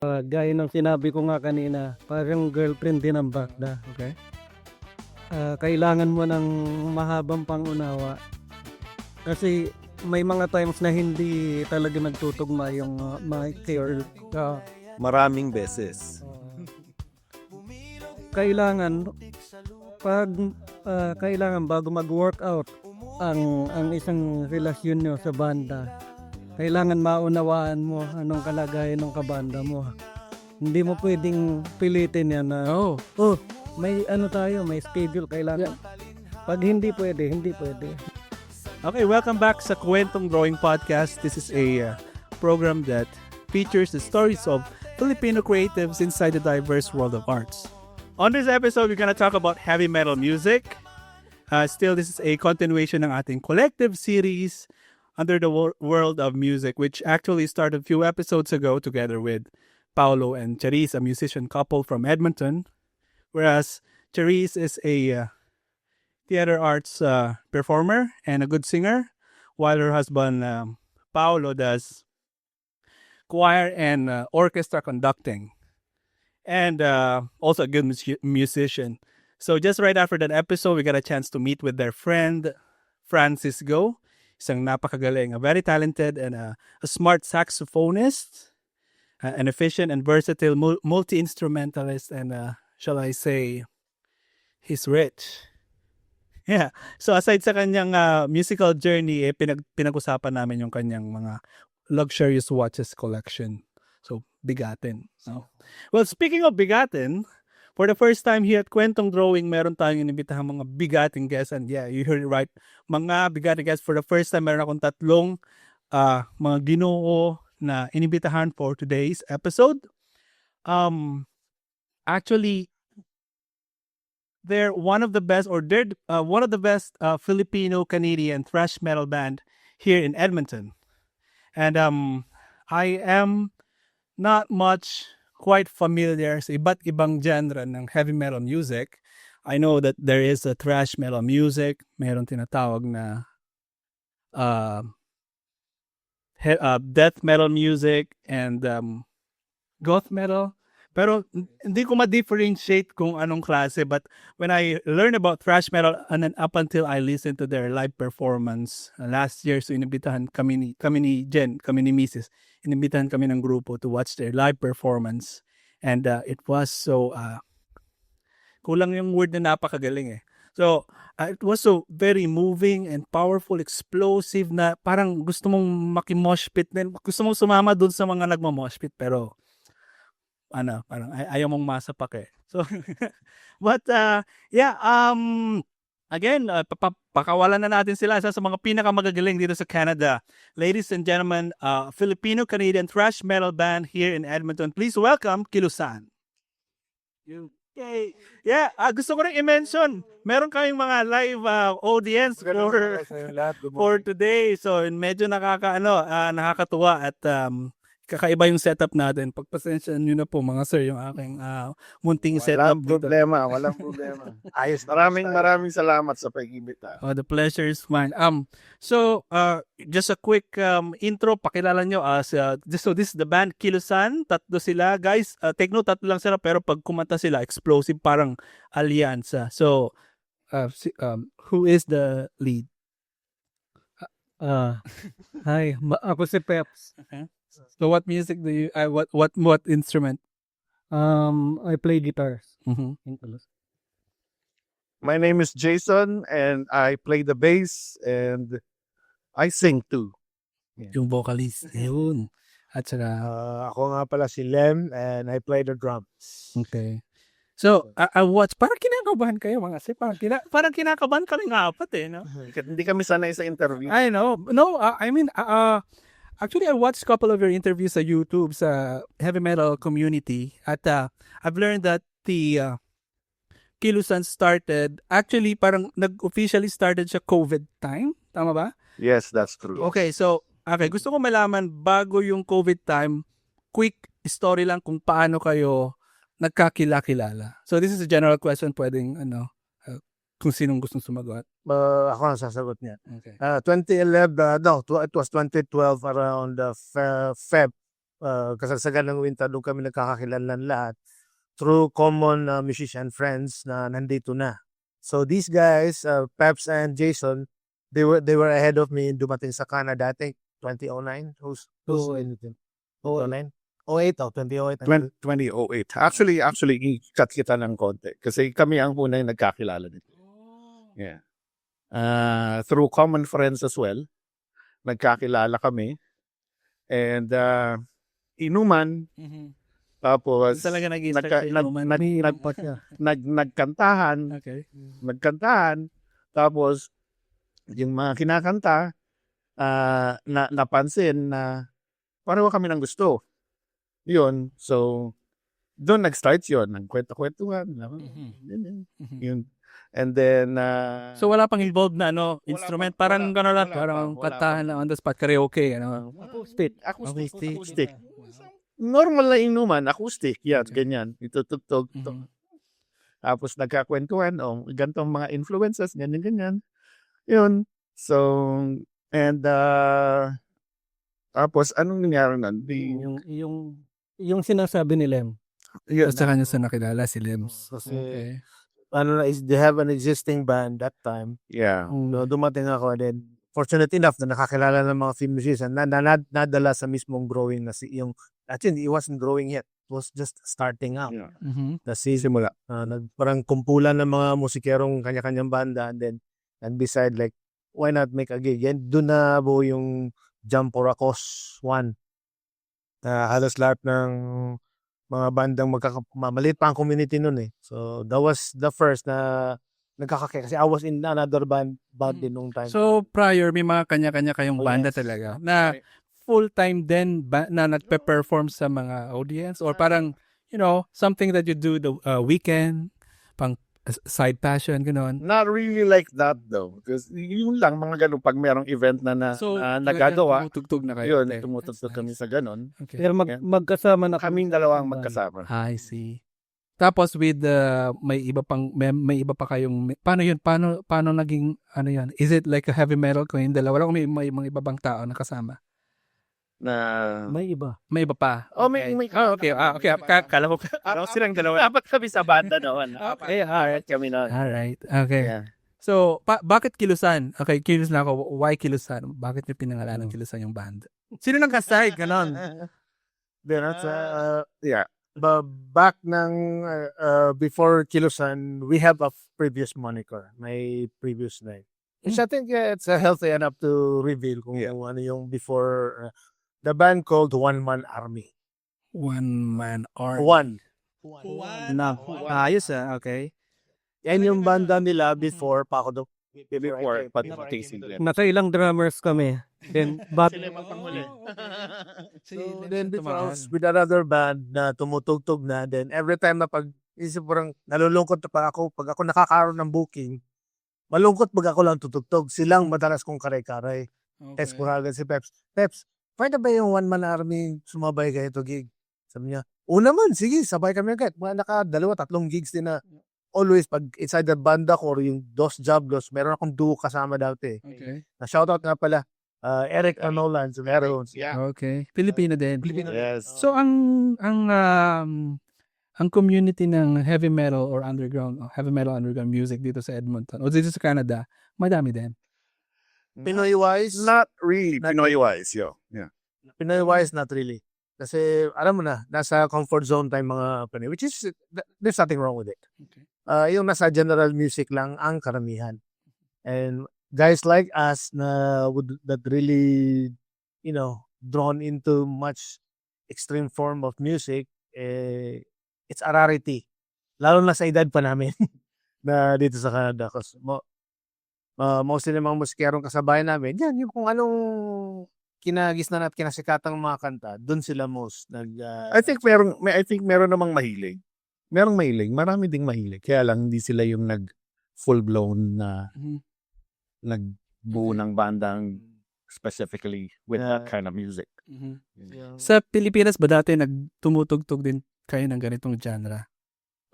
Gaya ng sinabi ko nga kanina, parang girlfriend din ang banda. Okay. Kailangan mo ng mahabang pangunawa. Kasi may mga times na hindi talaga nagtutugma yung mic or Maraming beses. kailangan pag kailangan bago mag-workout ang isang relasyon nyo sa banda, kailangan maunawaan mo anong kalagayan ng kabanda mo. Hindi mo pwedeng pilitin yan na may may schedule kailangan. Pag hindi pwede, hindi pwede. Okay, welcome back sa Kwentong Drawing Podcast. This is a program that features the stories of Filipino creatives inside the diverse world of arts. On this episode, we're gonna talk about heavy metal music. Still, this is a continuation ng ating collective series under the world of music, which actually started a few episodes ago together with Paolo and Charisse, a musician couple from Edmonton. Whereas Charisse is a theater arts performer and a good singer, while her husband Paolo does choir and orchestra conducting, and also a good musician. So just right after that episode, we got a chance to meet with their friend Francis Go, isang napakagaling, a very talented and a smart saxophonist, an efficient and versatile multi-instrumentalist, and shall I say, he's rich. Yeah. So aside sa kanyang musical journey, pinag-usapan namin yung kanyang mga luxurious watches collection. So, bigatin. No? Well, speaking of bigatin, for the first time here at Kwentong Drawing, meron tayong inimbitahang mga bigating guests. And yeah, you heard it right. Mga bigating guests. For the first time, meron akong tatlong mga ginoo na inimbitahan for today's episode. Actually, they're one of the best, or they're one of the best Filipino-Canadian thrash metal band here in Edmonton. And I am not much quite familiar sa iba't ibang genre ng heavy metal music. I know that there is a thrash metal music, meron tinatawag na death metal music, and goth metal. Pero hindi ko ma-differentiate kung anong klase, but when I learned about thrash metal and then up until I listened to their live performance last year, so inibitahan kami ni Mrs. Inibitahan kami ng grupo to watch their live performance, and it was so kulang yung word na napakagaling eh. So it was so very moving and powerful, explosive, na parang gusto mong makimosh pit din, gusto mong sumama dun sa mga nagmo-mosh pit, pero parang ayaw mong masapak eh. So, but yeah, again, pakawalan na natin sila, isa sa mga pinakamagagaling dito sa Canada. Ladies and gentlemen, Filipino-Canadian thrash metal band here in Edmonton. Please welcome Kilusan. Okay. Yeah, gusto ko rin i-mention, meron kaming mga live audience for today. So, medyo nakakatuwa at kakaiba yung setup natin. Pagpasensyahan nyo na po mga sir yung aking munting setup. Walang problema. Ayos. Maraming salamat sa pag-imbita. The pleasure is mine. So just a quick intro, pakilala nyo. So this is the band Kilusan. Tatlo sila. Guys, take note, tatlo lang sila, pero pag kumanta sila, explosive, parang alyansa. So, who is the lead? Hi, ako si Peps. Okay. So what music do you what instrument? I play guitars. My name is Jason and I play the bass and I sing too. Yung vocalist. Yun. At saka Ako nga pala si Lem and I play the drums. okay. So, I watch, parang kinakabahan kayo mga sir. Parang kinakabahan kami nga apat eh, no? Hindi kami sanay sa interview. I know. No, I mean, actually, I watched a couple of your interviews sa YouTube sa heavy metal community, at I've learned that the Kilusan started, actually parang nag-officially started siya COVID time. Tama ba? Yes, that's true. Okay, so, gusto ko malaman, bago yung COVID time, quick story lang kung paano kayo nagkakilala. So this is a general question, pwedeng kung sinong gustong sumagot. Ako ang sasagot niya. Okay. 2011, it was 2012 around Feb kasagsagan ng winter, doon kami nagkakakilanlan lahat through common musician friends na nandito na. So these guys, Peps and Jason, they were ahead of me dumating sa Canada, I think 2009. Who's anything? 2009? 08 2008. 2008. Actually, i-cut kita ng konti. Kasi kami ang unang nagkakilala nito. Yeah. Through common friends as well, nagkakilala kami. And inuman, tapos Talaga nag-start nagkantahan, Okay. tapos yung mga kinakanta, napansin na pareho kami ng gusto. Yun, so doon nag-start yun, ng kwento-kwentuhan. Yun. And then, So wala pang involved na instrument, parang wala- gano'n lang, wala parang pang- wala kantahan lang on the spot, karaoke, acoustic. Normal na inuman, acoustic. Yan, ganyan. Itutugtog. Tapos nagkakwentuhan, gantong mga influences, ganyan. Yun. So, and, tapos, anong nangyari nun? Yung sinasabi ni Lem. Tapos sa kanya sa nakilala, si Lems. Kasi, Okay. they have an existing band that time. Yeah. No, dumating ako, then fortunate enough na nakakilala ng mga film musician na nadala sa mismong growing na yung actually it wasn't growing yet, it was just starting out. Yeah. Kasi Simula. parang kumpulan ng mga musikerong kanya-kanyang banda, and beside like why not make a gig, and doon na buo yung Jump for a Cause 1 na halos lahat ng mga bandang maliit pa ang community nun eh. So that was the first na nagkakakaya kasi I was in another band din nung time. So prior, may mga kanya-kanya kayong Oh, banda yes. talaga na full-time din na nagpe-perform sa mga audience, or parang, something that you do the weekend, pang side passion, gano'n. Not really like that though. Because yun lang, mga ganun, pag merong event na nagagawa, tumutugtog na kayo. yun, tumutugtog kami sa ganun. Okay. Pero magkasama na Kaming dalawang magkasama. I see. Tapos with may iba pa kayong paano yun? Paano naging ano yan? Is it like a heavy metal kung yung dalawa lang, may mga iba bang tao na kasama? Na may iba. May iba pa. may Okay. Okay. Kala ko silang dalawa. Dapat kami sa banda noon. Okay. Alright kami noon. Alright. Okay. Yeah. So, bakit Kilusan? Okay, curious na ako. Why Kilusan? Bakit niyo pinangalan ng Kilusan yung band? Sino nang kasay? Ganon. Then that's Yeah. back ng before Kilusan, we have a previous moniker, my previous name. Which I think it's healthy enough to reveal kung ano yung before the band called One Man Army. One Man Army. One. Na. Ayos okay. Yan yung banda nila before pa ako Before pati-tasting din. Nakailang drummers kami. Then, So then before I was with another band na tumutugtog na, then every time na isip parang nalulungkot na pag ako nakakaroon ng booking, malungkot pag ako lang tutugtog. Silang madalas kong karay-karay. Text ko agad si Peps. Peps, pwede ba yung One Man Army sumabay kayo to gig? Sabi niya, naman, sige, sabay kami agad. Mga 2-3 gigs din na always pag it's either banda ko or yung Dos Jablos, meron akong duo kasama dati. Okay. Na shoutout nga pala, Eric Anolan, meron. Yeah. Okay. Pilipino din. Yes. So ang community ng heavy metal or underground music dito sa Edmonton o dito sa Canada, madami din. Pinoy-wise, Not really Pinoy-wise, yo. Yeah. Pinoy-wise, not really. Kasi, alam mo na, nasa comfort zone tayong mga Pinoy, which is, there's nothing wrong with it. Okay. Yung nasa general music lang ang karamihan. And guys like us that really, drawn into much extreme form of music, it's a rarity. Lalo na sa edad pa namin na dito sa Canada. Kasi mostly ng mga musikerong kasabayan namin, yan, yung kung anong kinagisnan at kinasikatang mga kanta, doon sila most I think meron namang mahilig. Merong mahilig, marami ding mahilig. Kaya lang hindi sila yung full blown na nagbuo ng bandang specifically with that kind of music. Sa Pilipinas ba dati nagtumutugtog din kayo ng ganitong genre?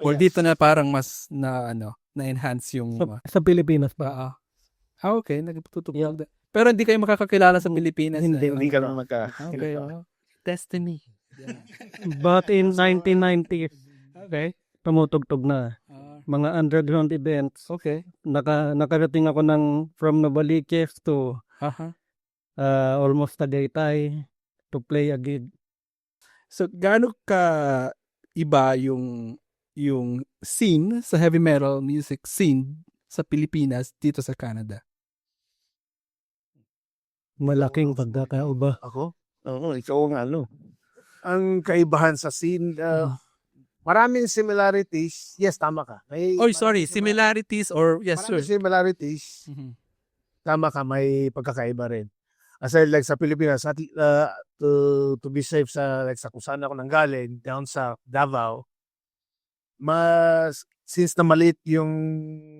Or dito na parang mas na-enhance yung Sa Pilipinas pa. okay, nagtutugtog. Pero hindi kayo makakakilala sa Pilipinas. Hindi. Hindi ka naman Okay. Destiny. But in 1990s, Okay. tumutugtog na. Mga underground events. Okay. Nakarating ako from Novaliches to Uh-huh. almost Tagaytay to play a gig. So, gaano ka iba yung scene sa heavy metal music scene sa Pilipinas dito sa Canada? Malaking pagkakaiba. Ako? Oo, ikaw ang Ang kaibahan sa scene, maraming similarities. Yes, tama ka. Oh, sorry, similarities or yes, sir. Maraming similarities. Mhm. Tama ka, may pagkakaiba rin. Aside like sa Pilipinas, to be safe sa like sa kung saan ako nanggaling, down sa Davao, since na maliit yung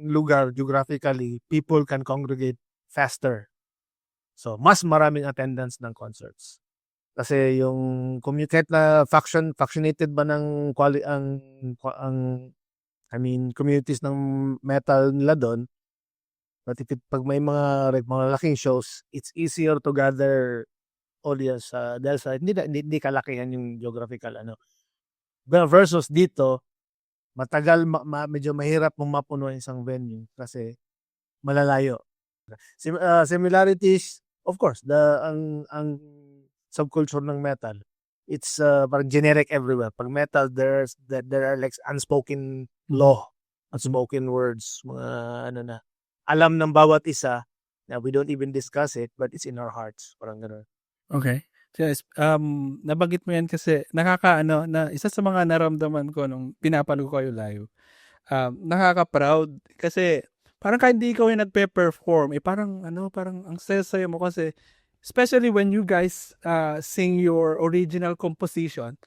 lugar geographically, people can congregate faster. So, mas maraming attendance ng concerts. Kasi yung kahit na factionated ba ng communities ng metal nila doon, but pag may mga laking shows, it's easier to gather audience dahil sa hindi kalakihan yung geographical versus dito matagal medyo mahirap mong mapuno ang isang venue kasi malalayo. Similarities, of course, ang subculture ng metal, it's parang generic everywhere. Pag metal, there are like unspoken law, unspoken words, mga alam ng bawat isa na we don't even discuss it, but it's in our hearts. Parang gano'n. Okay. Yes, nabanggit mo yan kasi na isa sa mga naramdaman ko nung pinapanood ko kayo live. Nakaka-proud kasi parang kahit hindi ikaw yung nagpe-perform, parang ang saya-saya mo kasi especially when you guys sing your original composition,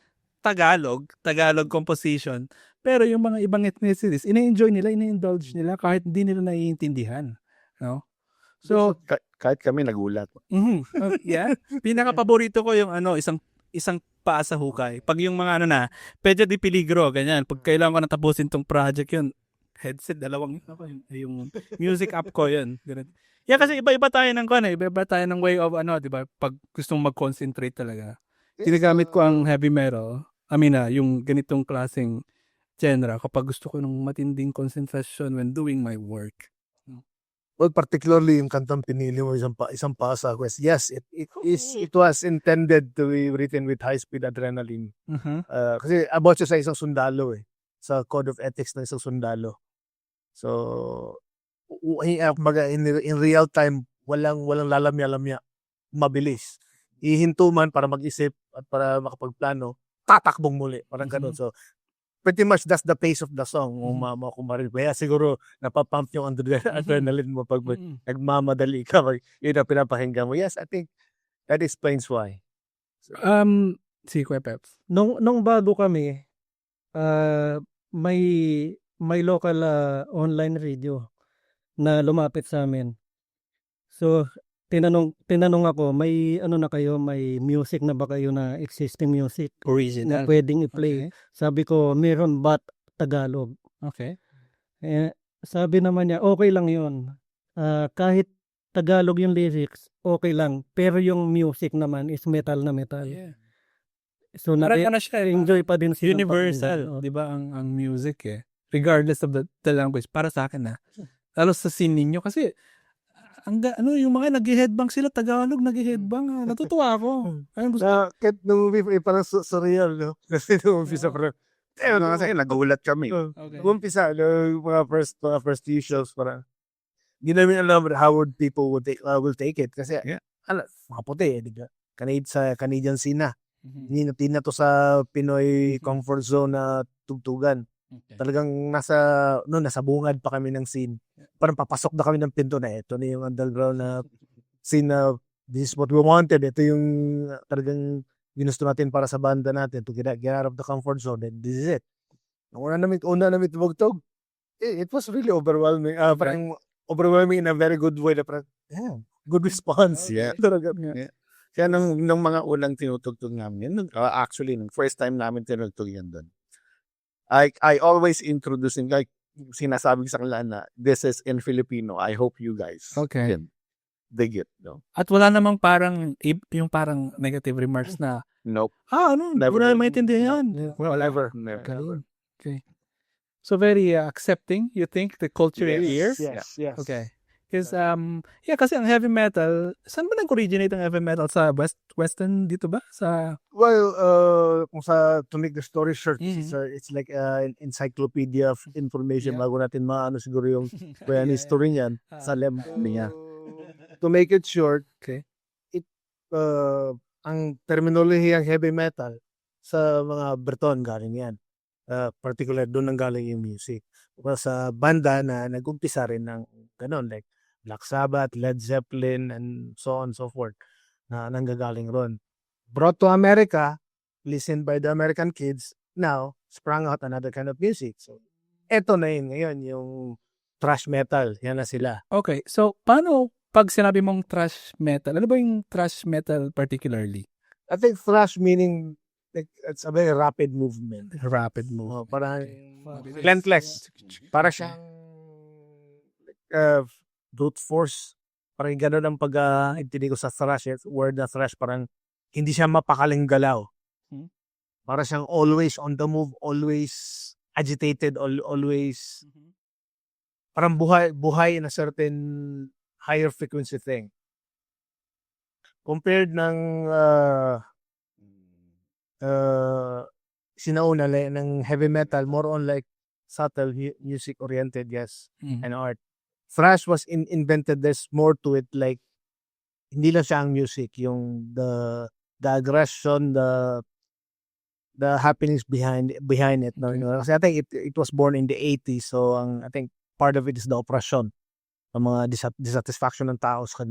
Tagalog composition, pero yung mga ibang ethnicities, ina-enjoy nila, ina-indulge nila kahit hindi nila naiintindihan, no? So, kahit kami nagulat. yeah. Pinaka-paborito ko yung isang paa sa hukay. Pag yung mga Pedya de Peligro, ganyan. Pag kailangan ko natapusin tong project yun, headset, yung music app ko yun. Ganun. Yeah, kasi iba-iba tayo iba-iba tayo ng way of di ba? Pag gusto mong mag-concentrate talaga. Ginagamit ko ang heavy metal. Yung ganitong klaseng genre kapag gusto ko ng matinding concentration when doing my work. Well, particularly yung kantang pinili mo, isang pasa quest. Yes, it was intended to be written with high-speed adrenaline. Kasi about siya sa isang sundalo sa code of ethics ng isang sundalo. So, in real time, walang lalamya-lamya. Mabilis. Ihinto man para mag-isip at para makapagplano, tatakbong muli. Parang ganun. So, pretty much that's the pace of the song. Kung kaya siguro napapump yung adrenaline mo pag nagmamadali ka. Yun ang pinapakinggan mo. Yes, I think that explains why. Si Kuya Peps. Nung bago kami, may local online radio na lumapit sa amin. So, tinanong ako, may na kayo, may music na ba kayo na existing music na Original. pwedeng i-play? Okay. Sabi ko, meron but Tagalog. Okay. Sabi naman niya, okay lang yun. Kahit Tagalog yung lyrics, okay lang. Pero yung music naman is metal na metal. Yeah. So, Parang siya, enjoy pa din sila. universal, 'di ba ang music regardless of the language para sa akin lalo sa scene ninyo kasi yung mga nag-headbang sila Tagalog, nag-headbang, natutuwa ako. Kahit nung parang surreal, no? Kasi nung umpisa parang, Kasi nagulat kami. Okay. nung umpisa, mga first few shows, parang, hindi namin alam how people will take it. Kasi, Yeah. mga puti, di ba? Canadian scene na. Hindi na to sa Pinoy comfort zone na tugtugan. Okay. Talagang nasa bungad pa kami ng scene. Parang papasok na kami ng pinto na ito na yung underground na scene na this is what we wanted. Ito yung talagang ginusto natin para sa banda natin to get out of the comfort zone. And this is it. Una namin tumugtog. It was really overwhelming. Parang overwhelming in a very good way. Na parang, good response. Yeah. Talaga. Kaya nung mga unang tinutugtog namin, actually, nung first time namin tinutugtog yan doon, I always introduce him, like, sinasabi sa kanila na, this is in Filipino. I hope you guys Okay. can dig it. No? At wala namang parang yung parang negative remarks na Nope. Ano? Never. Wala na maintindihan. Well, never. Galing. Okay. So very accepting, you think, the culture here? Yes. Okay. Because, kasi ang heavy metal, saan ba nag-originate ang heavy metal? Sa Western dito ba? Sa, Well, kung to make the story short, Mhm. it's like an encyclopedia of information Yeah. bago natin maano siguro yung Yeah, history niyan Ah. sa lem niya. To make it short, Okay. ang terminology ng heavy metal sa mga Breton galing yan. Particular doon ang galing yung music. Sa banda na nag-umpisa rin ng ganun, like Black Sabbath, Led Zeppelin, and so on and so forth, na nanggagaling ron. Brought to America, listened by the American kids, now sprang out another kind of music. So, eto na yun ngayon, yung thrash metal, yan na sila. Okay. So, paano pag sinabi mong thrash metal, ano ba yung thrash metal particularly? I think thrash meaning, like, it's a very rapid movement. Rapid move. Parang Mabilis. relentless. Para siyang brute force. Parang gano'n ang pag-intindi ko sa thrash. Word na thrash, parang hindi siya mapakaling galaw. Hmm. Para siyang always on the move, always agitated, always parang buhay in a certain higher frequency thing. Compared ng sinauna ng heavy metal, more on like subtle music oriented, yes, Mhm. and art. Thrash was invented, there's more to it, like hindi lang siya ang music, yung the aggression, the happenings behind it, no? You know? Kasi I think it was born in the 80s, so I think part of it is the oppression ng mga dissatisfaction ng tao sa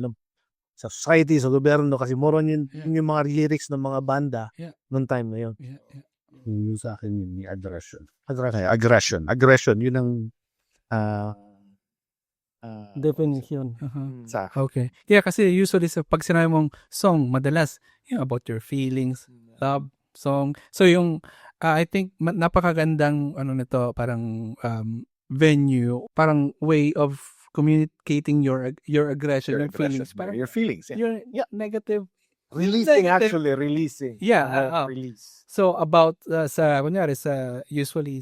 society, sa gobyerno, kasi more on yung mga lyrics ng mga banda Yeah. noong time na yun. Yeah. Yung sa akin yun, yung aggression. Aggression. Yun ang Definition. sa Okay. Yeah, kasi usually pag sinabi mong song, madalas, about your feelings, love, song. So yung, I think, napakagandang, nito, parang, venue, parang way of communicating your aggression, your feelings. Parang, your feelings. Yeah. your negative. Releasing, Negative. actually, releasing. Yeah, Release. So, about, kunyari, usually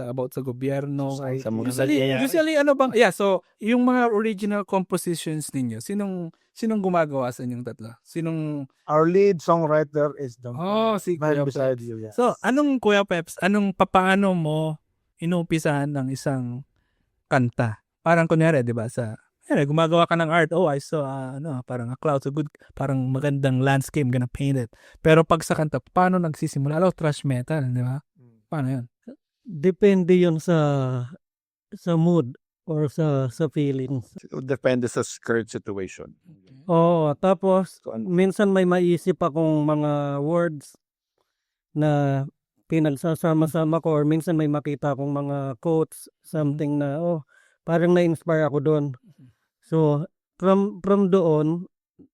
about sa gobyerno. Sa mga Usually, so, yung mga original compositions ninyo, sinong gumagawa sa inyong tatlo? Our lead songwriter is the Si man Kuya beside Peps. you. Yes. So, Kuya Peps, paano mo inumpisahan ng isang kanta? Parang kunyari, di ba, gumagawa ka ng art, I saw, parang a cloud, so good, parang magandang landscape, gonna paint it. Pero pag sa kanta, paano nagsisimula? Thrash metal, di ba? Paano yun? Depende yun sa mood or sa feelings. Depende sa current situation. Oo, tapos So, minsan may maisip akong mga words na pinagsasama-sama ko, or minsan may makita akong mga quotes, something na parang na-inspire ako doon. So from doon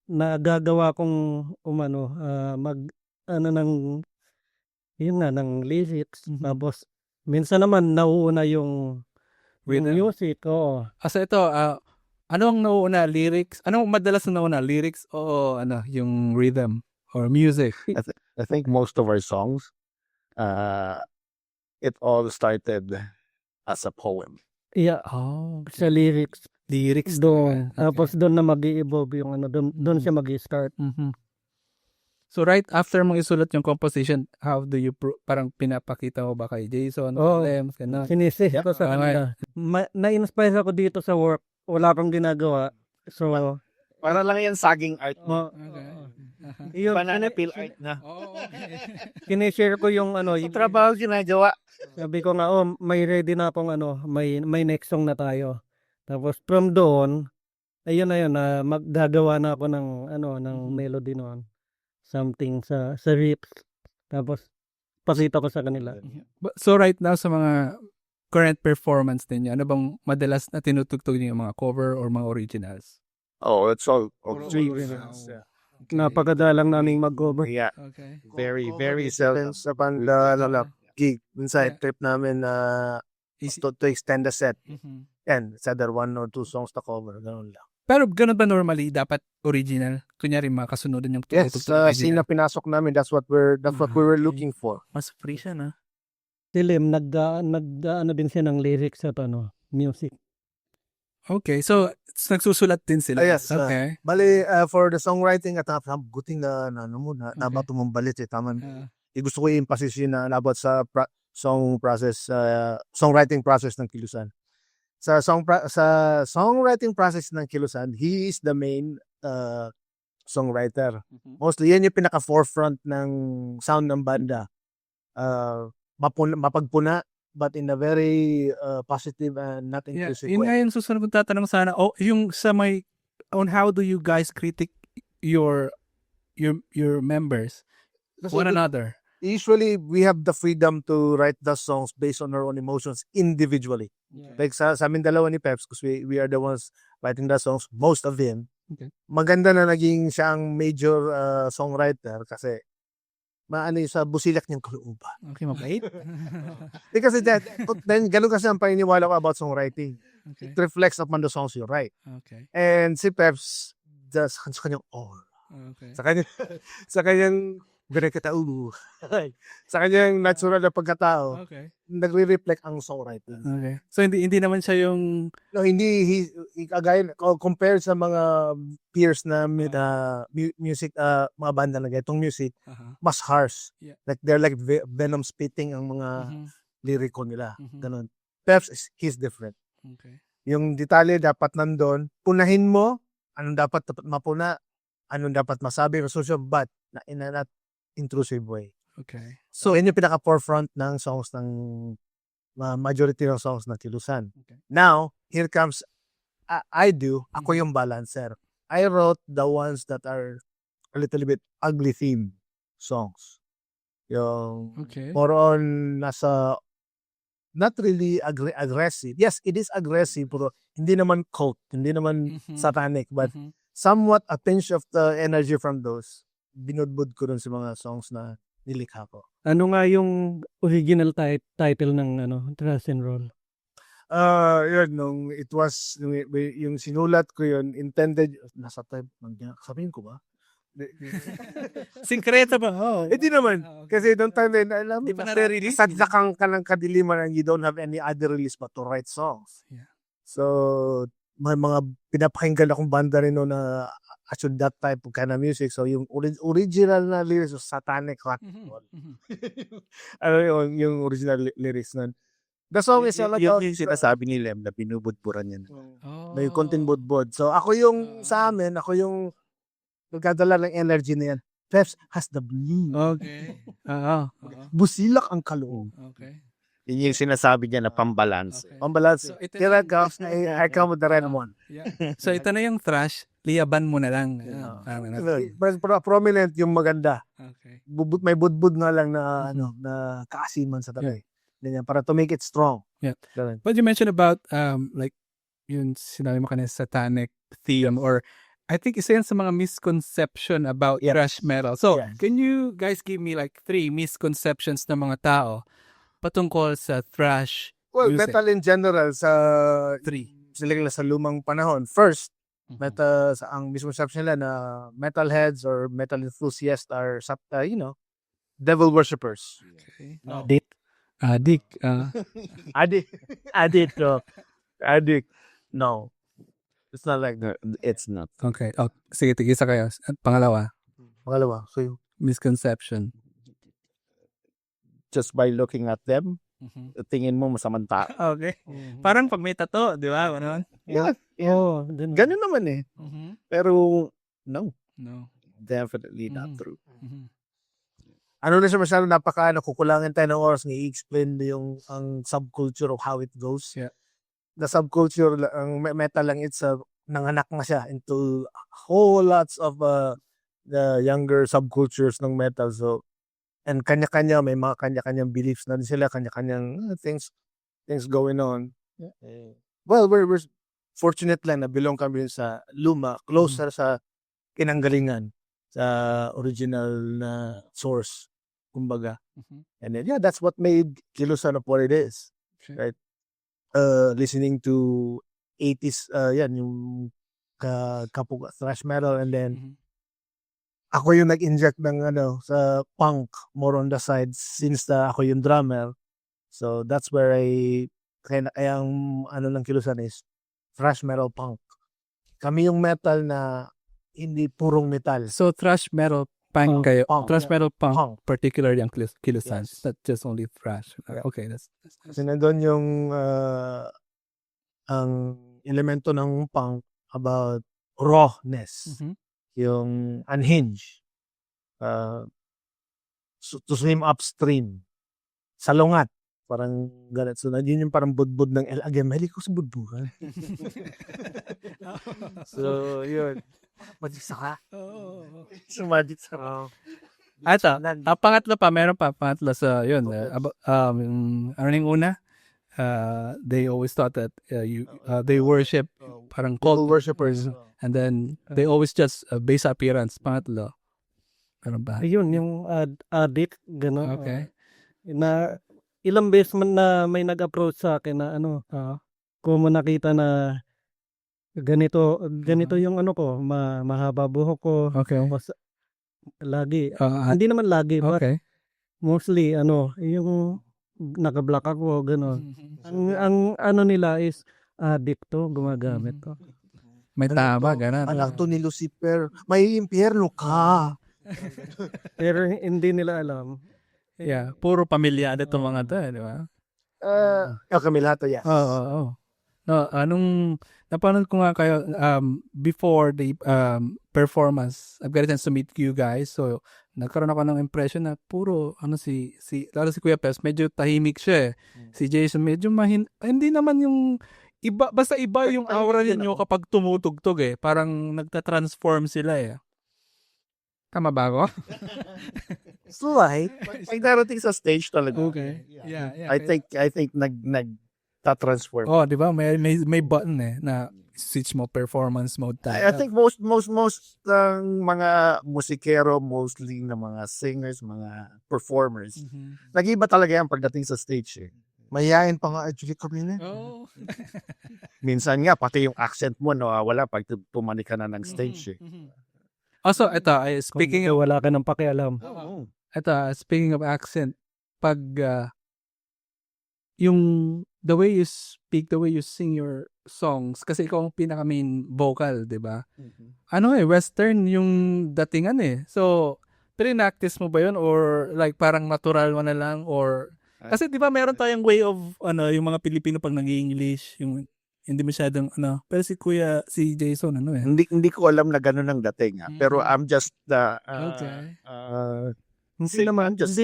nagagawa kong ng lyrics. Tapos minsan naman nauuna yung Rhythm. music. Oo. So ito, ano ang nauuna? Lyrics? Ano madalas na nauuna? Lyrics o yung rhythm or music? I think most of our songs, it all started as a poem. Yeah, sa lyrics. Lyrics. Doon. Tapos doon na mag-i-evolve yung doon siya mag-i-start. Mhm. So right after mong isulat yung composition, how do you parang pinapakita mo ba kay Jason? Oo. Lems, ganun? Sinisih ko sa kanila. Na-inspire ako dito sa work. Wala akong ginagawa. So, Para lang yan saging art. yun, Banana peel art na. kinishare ko yung yung Trabaho ginagawa. sabi ko nga, may ready na akong may next song na tayo. Tapos from doon, ayun na maggagawa na ako ng melody noon. Something sa riffs. Tapos pakita ko sa kanila. So right now sa mga current performance ninyo, ano bang madalas na tinutugtog niyo, yung mga cover or mga originals? Oh, it's all Napakadalang naming mag-cover. yeah. Okay. Very, very Then seldom. sa banda, gig, inside trip namin Easy. to extend the set. Mhm. And it's either 1 or 2 songs to cover, ganun lang. Pero ganun ba normally dapat original? Kunyari makasunodan yung Yes, tugtog scene na pinasok namin, that's what we were looking for. Mas free siya na. Tilim, ano din siya ng lyrics at music. Okay, so nagsusulat din sila. Yes, Okay. Bali, for the songwriting at guting na nabato mong balit taman. Gusto ko i-emphasis yun na about sa songwriting process ng Kilusan. Sa songwriting process ng Kilusan, he is the main songwriter. Mostly, yan yung pinaka-forefront ng sound ng banda. Mapagpuna, but in a very positive and not Yeah, inclusive yun nga way. yung susunod kong tatanong sana. Yung sa may, on how do you guys critique your members? One another. Usually, we have the freedom to write the songs based on our own emotions individually. Like sa amin dalawa ni Peps, because we are the ones writing the songs, most of them. Okay. Maganda na naging siyang major songwriter kasi maano yung sa busilak niyang kalooban. Okay, mabait. Kasi then ganun kasi ang paniniwala ko about songwriting. Okay. It reflects upon the songs you write. Okay. And si Peps, sa kanyang aura. Okay. Sa kanyang Berekatao. Sa kanyang natural na pagkatao, Okay. nagre-reflect ang songwriting. Okay. So hindi naman siya yung No, hindi again compared sa mga peers na music mga banda na ganitong music, mas harsh. Yeah. Like they're like venom spitting ang mga liriko nila. Ganun. Peps he's different. Okay. Yung detalye dapat nandun, punahin mo anong dapat mapuna, anong dapat masabi, resolution, but in a not intrusive way. Okay. So, yun yung pinaka-forefront ng songs ng majority ng songs ng Kilusan. Okay. Now, here comes, ako yung balancer. I wrote the ones that are a little bit ugly theme songs. Yung Okay. more on nasa, not really aggressive. Yes, it is aggressive, pero hindi naman cult, hindi naman satanic, but somewhat a pinch of the energy from those binudbud ko dun sa mga songs na nilikha ko. Ano nga yung original title ng Trust and Roll? Yun, it was, yung sinulat ko yun, intended, nasa type, sabihin ko ba? Sikreto ba? Oh. Hindi naman. Kasi don't time din, alam mo, Di pa na-release. sadyakan ka ng kadiliman and you don't have any other release but to write songs. Yeah. So, may mga pinapakinggan akong banda rin no na actually that type of kind of music. So, yung original na lyrics of satanic rock. Ano yung original lyrics nun. The song is all about Yung sinasabi ni Lem na binubudburan yan. Oh. may konting budbud. So, ako yung sa amin, ako yung nagdadala ng energy na yan. Peps has the blue. Okay. Oo. Busilak ang kaloob. Okay. Yun yung sinasabi niya na pambalance. Okay. Pambalance. So, ito Kaya na- I come with the red one. Yeah. So ito na yung thrash, liyaban mo na lang. Prominent yung maganda. Okay. May budbud nga lang na na kaasiman sa tabi. Ganyan, para to make it strong. Yeah. Ganun. What you mentioned about like yung sinabi mo kanina satanic theme or I think isa yan sa mga misconception about Yes. thrash metal. So, Yes. can you guys give me like 3 misconceptions ng mga tao patungkol sa thrash Well, music? metal in general sa 3. sila sa lumang panahon. First, ang misconception nila na metalheads or metal enthusiasts are devil worshippers. Okay. No. Adik. Addict. Addict. No. It's not like that. It's not. Okay. Oh, sige, tigisa kayo. At pangalawa, Pangalawa, so yung misconception. Just by looking at them, tingin mo masamang tao. Okay. Parang pag may tato, di ba? Ano? Yeah. Oh, Ganun naman eh. Pero, no. No. Definitely not Mhm. true. ano na siya masyado kukulangan tayo ng oras ng i-explain ang subculture of how it goes. Yeah. The subculture, ang metal lang, it's nanganak na siya into whole lots of the younger subcultures ng metal. So, and kanya-kanya, may mga kanya-kanyang beliefs na din sila, kanya-kanyang things going on. Well, we're fortunate lang na belong kami sa luma, closer sa kinanggalingan, sa original na source, kumbaga. And then, that's what made Kilusan of what it is. Okay. Right? Listening to 80s, yung thrash metal, and then Mhm. ako yung nag-inject ng sa punk, more on the sides, since ako yung drummer. So that's where kaya ang ng Kilusan is thrash metal punk. Kami yung metal na hindi purong metal. So thrash metal punk kayo. Punk. Thrash metal punk, Punk. particularly ang Kilusan. Yes. Not just only thrash. Yeah. Okay, that's Kasi nandun yung ang elemento ng punk about rawness, Mhm. yung unhinged, to swim upstream, salungat, parang ganun. So, yun yung parang budbud ng again, mahilig ko sa budbudan. So, yun. Magic saka. So, magic saka. Ito, pangatlo pa, meron pa, pangatlo sa, yun, ano yung una? They always thought that they worship parang Cult cult, worshippers. and then they always just base appearance. Pangatlo. Meron ba? Ayun, yung addict, gano'n. Okay. Na ilang beses man na may nag-approach sa akin na kung mo nakita na ganito yung ko, mahaba buhok ko. Okay. Lagi. Hindi naman lagi, but Okay. mostly, yung naka-black ako, gano'n. Ang nila is addict to, gumagamit to. May tama, ganun. Anak to ni Lucifer. May impyerno ka. Pero hindi nila alam. Yeah, puro pamilyado itong mga to, di ba? Kami lahat, yes. Oo. No, napanood ko nga kayo before the performance. I've got a chance to meet you guys. So, nagkaroon ako ng impression na puro lalo si Kuya Pes, medyo tahimik siya eh. Si Jason medyo hindi naman yung iba, basta iba yung aura niyo kapag tumutugtog eh. Parang nagta-transform sila eh. Tama ba ako? Slight. Pag darating sa stage talaga, Okay. Yeah. I think nag-transform. Oh, di ba? May button eh na switch mo performance mode tayo. I think most mga musikero, mostly na mga singers, mga performers, Mhm. nag-iba talaga yan pagdating sa stage eh. Mayayain pa nga actually kami na. Oh. Minsan nga, pati yung accent mo, nawawala pag pumanik ka na ng stage eh. Also, ito, speaking of Wala ka ng pakialam. speaking of accent, pag yung the way you speak, the way you sing your songs, kasi ikaw ang pinaka main vocal, di ba? Western yung datingan eh. So, pinactice mo ba yun or like parang natural mo na lang or kasi di ba meron tayong way of yung mga Pilipino pag nag-English, yung hindi masyadong pero si Jason Hindi ko alam na gano'n ang dating. Pero I'm just Okay. Hindi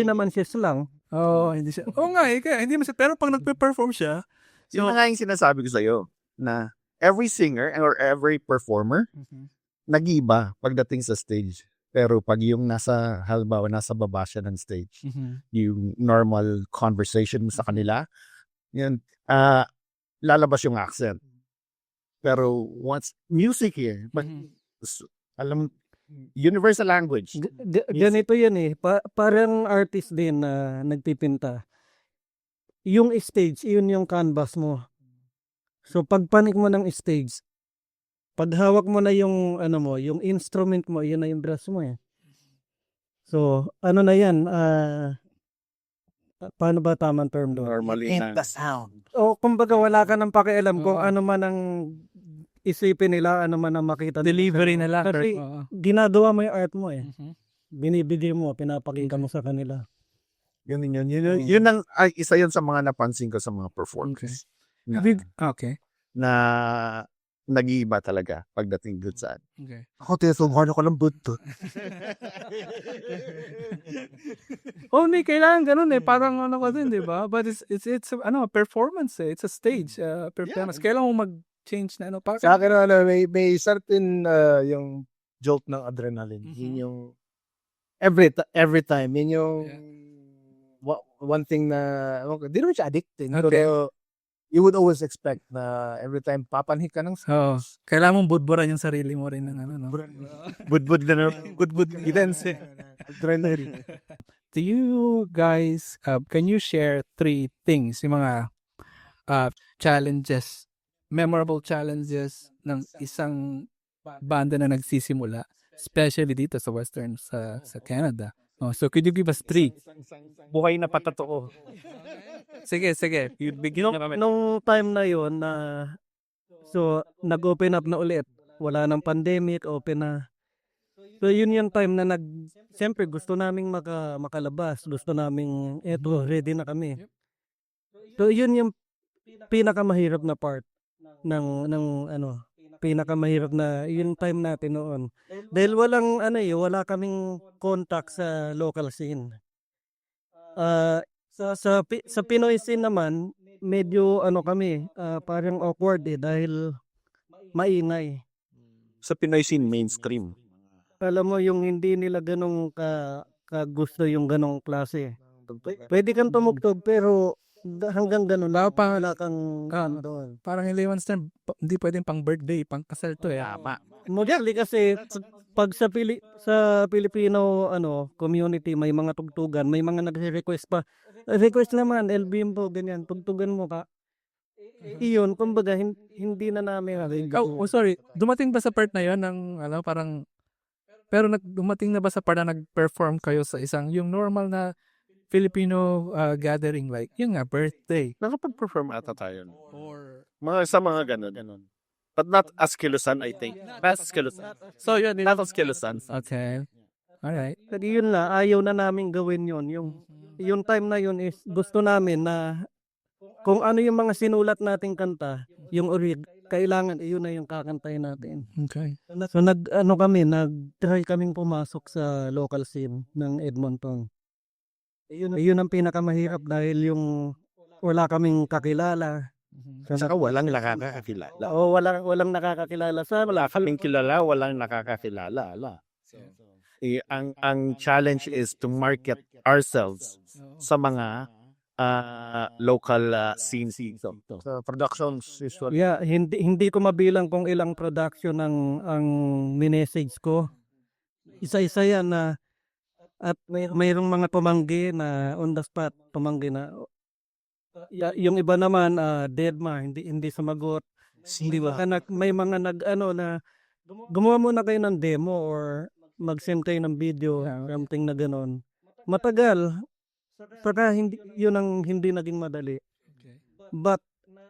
naman siya slang. Oh, hindi siya. Oo nga, kaya hindi siya. Pero pag nagpe-perform siya, Yun na nga yung sinasabi ko sa'yo, na every singer or every performer, nag-iba pagdating sa stage. Pero pag yung halimbawa, nasa baba siya ng stage, yung normal conversation mo sa kanila, yun, lalabas yung accent. Pero once, music here, but, alam, universal language. Ganito yan eh. Parang artist din na nagpipinta. Yung stage, yun yung canvas mo. So pagpanik mo ng stage, pag hawak mo na yung yung instrument mo, yun na yung brush mo eh. So na yan, paano ba tamang term doon? Normally Ain't na. the sound. O kumbaga wala ka ng pakialam kung ano man ang isipin nila, ano man ang makita. delivery na lang. Kasi ginagawa mo yung art mo eh. Binibigay mo, pinapakita mo sa kanila. Yun ang, isa yun sa mga napansin ko sa mga performers. Okay. Na nag-iiba talaga pagdating doon sa Okay. Ako, tinasumhan ako ng buto. May kailangan ganun eh. Parang ko din, di ba? But it's performance eh. It's a stage. Performance. Kailangan mo mag-change na Sa akin, may certain yung jolt ng adrenaline. Yun yung every time. Yun yung one thing na, di naman siya addicting. Okay. Pero you would always expect na every time papanhik ka ng kailangan mong budburan yung sarili mo rin ng budbud na naman. budbud guidance eh. adrenaline. Do you guys, can you share 3 things, yung mga challenges, memorable challenges ng isang banda na nagsisimula, especially dito sa sa Canada. Oh, so could you give us 3? Buhay na patatoo. Sige. You begin na kami. Nung time na yon na so nag-open up na ulit. Wala nang pandemic, open na. So yun yung time na siyempre gusto naming makalabas. Gusto naming ready na kami. So yun yung pinakamahirap na part ng pinakamahirap na yung time natin noon. Dahil wala kaming contact sa local scene. Sa Pinoy scene naman, medyo kami, parang awkward dahil maingay. Sa Pinoy scene, mainstream. Alam mo yung hindi nila ganong kagusto yung ganong klase. Pwede kang tumugtog pero hanggang ganon wala kang doon. Parang in layman's term, hindi pwedeng pang birthday, pang kasal to eh. Tama. Mostly kasi pag sa Filipino community may mga tugtugan, may mga nagre-request pa. Request naman LBM po ganyan, tugtugan mo ka. Iyon kumbaga hindi na namin Sorry. Dumating ba sa part na 'yon ng parang pero dumating na ba sa part na nag-perform kayo sa isang yung normal na Filipino gathering like yung birthday Nakapag-perform ata tayo. or Sa mga ganun. But not as Kilusan, I think. Not as Kilusan. so yun Not as Kilusan. okay. Alright. Kasi yun na, ayaw na namin gawin yun. Yung time na yun is gusto namin na kung ano yung mga sinulat nating kanta, yung orig, kailangan yun na yung kakantahin natin. Okay. So nag-try kaming pumasok sa local scene ng Edmonton. Yun ang pinakamahirap dahil yung wala kaming kakilala. Saka walang nakakakilala. O walang nakakakilala sa Wala kaming kilala, walang nakakakilala. Ang challenge is to market ourselves sa mga local scenes. So, productions usually. Yeah, hindi ko mabilang kung ilang production ang minessage ko. Isa-isa yan na at mayroong mga tumanggi na on the spot tumanggi na yung iba naman deadma hindi sumagot. Hindi ba? May mga na gumawa muna kayo ng demo or mag-send kayo ng video, something na ganon. Matagal. Saka yun ang hindi naging madali. But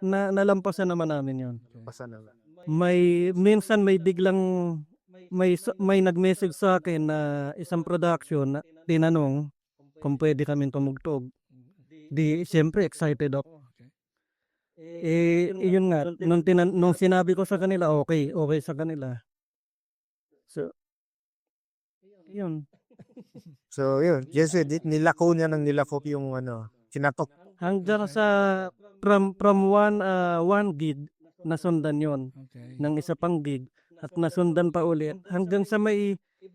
nalampasan naman namin yun. Minsan may biglang may nag-message sa akin na isang production na tinanong kung pwede kaming tumugtog. Di siyempre excited ako. Yun nga nung sinabi ko sa kanila okay sa kanila. So yun. So, yun. Yes, nilako niya ng nilakop yung sinatok. Hanggang sa from one gig nasundan yon Okay. ng isa pang gig at nasundan pa ulit hanggang sa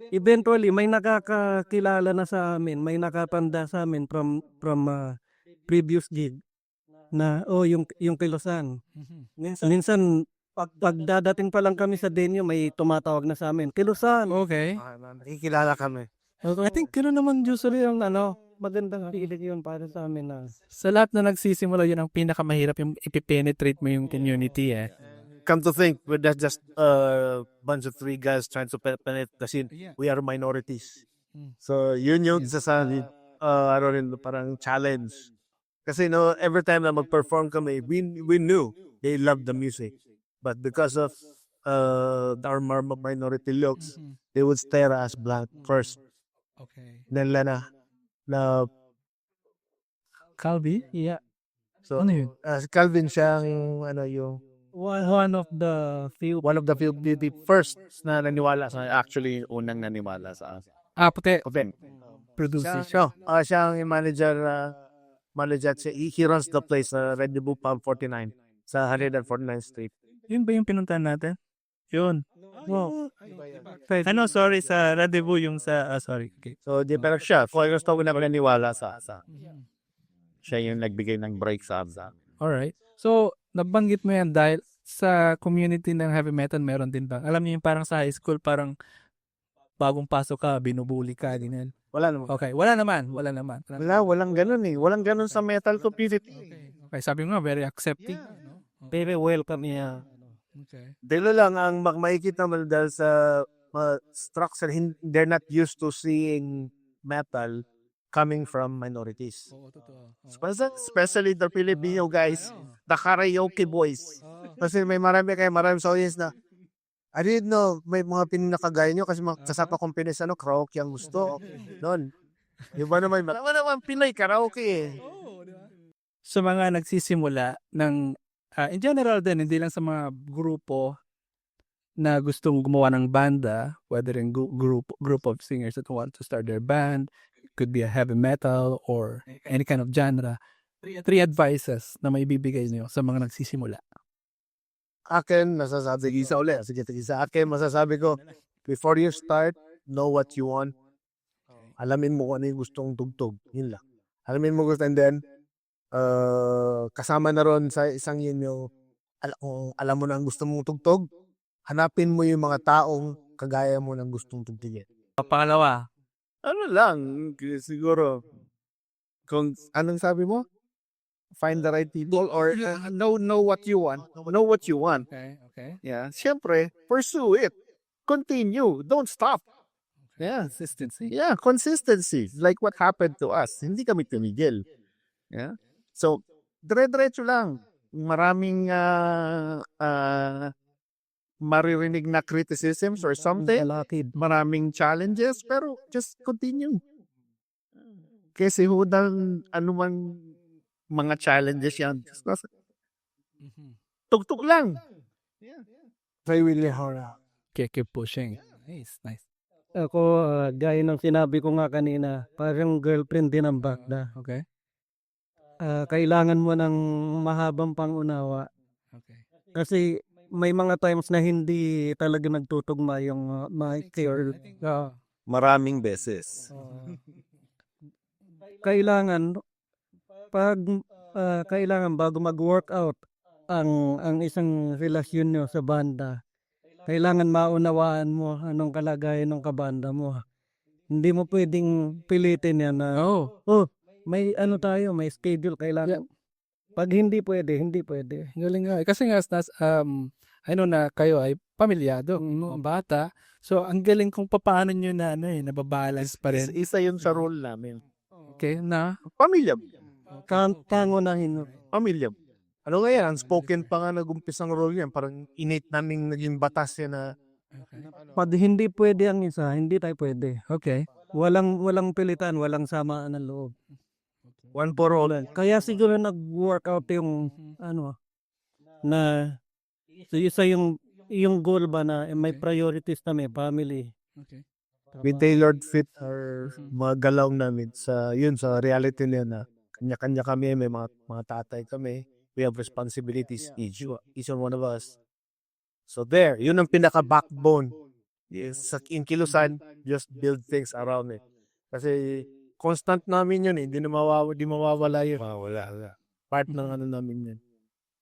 eventually may nakakakilala na sa amin, may nakatanda sa amin from previous gig na yung Kilusan. Minsan pagdadating pa lang kami sa venue may tumatawag na sa amin, Kilusan. Okay. Nakikilala kami. I think gano'n naman usually yung magandang feeling yun para sa amin na Sa lahat na nagsisimula, yun ang pinakamahirap yung ipipenetrate mo yung community eh. Come to think, we're not just a bunch of three guys trying to penetrate the scene. We are minorities. So, yun yung isa sa parang challenge. Kasi every time na mag-perform kami, we knew they loved the music. But because of our minority looks, they would stare at us blank first. Okay. Then na Calvi? yeah. so Ano yun? si Calvin siya yung yung One of the few the first na naniwala sa Actually, unang naniwala sa akin. Puti. Open. Producer. siya. Siya ang manager he runs the place sa Red Bull Pub 49 sa 149th Street. Yun ba yung pinuntahan natin? Yun. wow. Sorry, sa Rendezvous yung sorry. Okay. So pero siya Kung gusto ko na naniwala sa siya yung nagbigay ng break sa akin. Alright. So, nabanggit mo yan dahil sa community ng heavy metal meron din ba? Alam niyo yung parang sa high school, parang bagong pasok ka, binubuli ka, ganyan. wala naman. Okay, wala naman. Walang ganun eh. Walang ganun sa metal community. Okay, sabi mo nga, very accepting. Very welcome yeah. Okay. Dilo lang ang makikita mo dahil sa structure, they're not used to seeing metal coming from minorities. Oo, totoo. Especially the Filipino guys, the karaoke boys. Kasi may marami sa audience na, I didn't know may mga pinakagaya nyo kasi sa companies karaoke ang gusto. Doon. Iba naman, Pinoy karaoke eh. Sa mga nagsisimula ng in general din, hindi lang sa mga grupo na gustong gumawa ng banda, whether in group of singers that want to start their band, it could be a heavy metal or any kind of genre. Three advices na may bibigay niyo sa mga nagsisimula. Akin, masasabi, isa ulit. Sige, sa akin, masasabi ko, before you start, know what you want. Alamin mo kung ano yung gustong tugtog. Yun lang. Alamin mo gusto, and then, kasama na ron sa isang yun yung, alam mo na ang gusto mong tugtog, hanapin mo yung mga taong kagaya mo ng gustong tugtugin. Pangalawa, Ano lang, siguro, kung anong sabi mo? Find the right people or know what you want. Know what you want. okay. Yeah. Siyempre, pursue it. Continue. Don't stop. Yeah. Consistency. Yeah, consistency. Like what happened to us. Hindi kami tumigil. Yeah. So, dire-diretso lang. Maraming maririnig na criticisms or something. Kalakid. Maraming challenges, pero just continue. Kasi hudang anumang mga challenges yan. Tugtog lang. Try really hard. Keep pushing. Nice. Ako, gaya ng sinabi ko nga kanina, parang girlfriend din ang banda. Okay. Kailangan mo ng mahabang pangunawa. Okay. Kasi may mga times na hindi talaga nagtutugma yung mic or Maraming beses. kailangan kailangan bago mag-workout ang isang relasyon nyo sa banda, kailangan maunawaan mo anong kalagayan ng kabanda mo. Hindi mo pwedeng pilitin yan na may may schedule kailangan. Pag hindi pwede. Galing nga. Kasi nga, I know na kayo ay pamilyado, bata. So, ang galing kung paano nyo na, nababalance pa rin. Isa yun sa role namin. Okay, na? Pamilya. Kangunahin mo. Pamilya. Ano nga yan? Unspoken pa nga nag-umpisang role yan. Parang innate naming naging batas yan na Pag hindi pwede ang isa, hindi tayo pwede. Okay. Walang pilitan, walang samaan ng loob. one for all. Kaya siguro nag-workout yung na so isa yung goal ba na may priorities na may family. Okay. We tailored fit our mga galaw namin sa reality nila na kanya-kanya kami, may mga tatay kami. We have responsibilities, each one of us. So there, yun ang pinaka-backbone. Yes, in Kilusan, just build things around it. Kasi constant namin yun eh. Di mawawala yun. Mawawala. Part ng namin yun.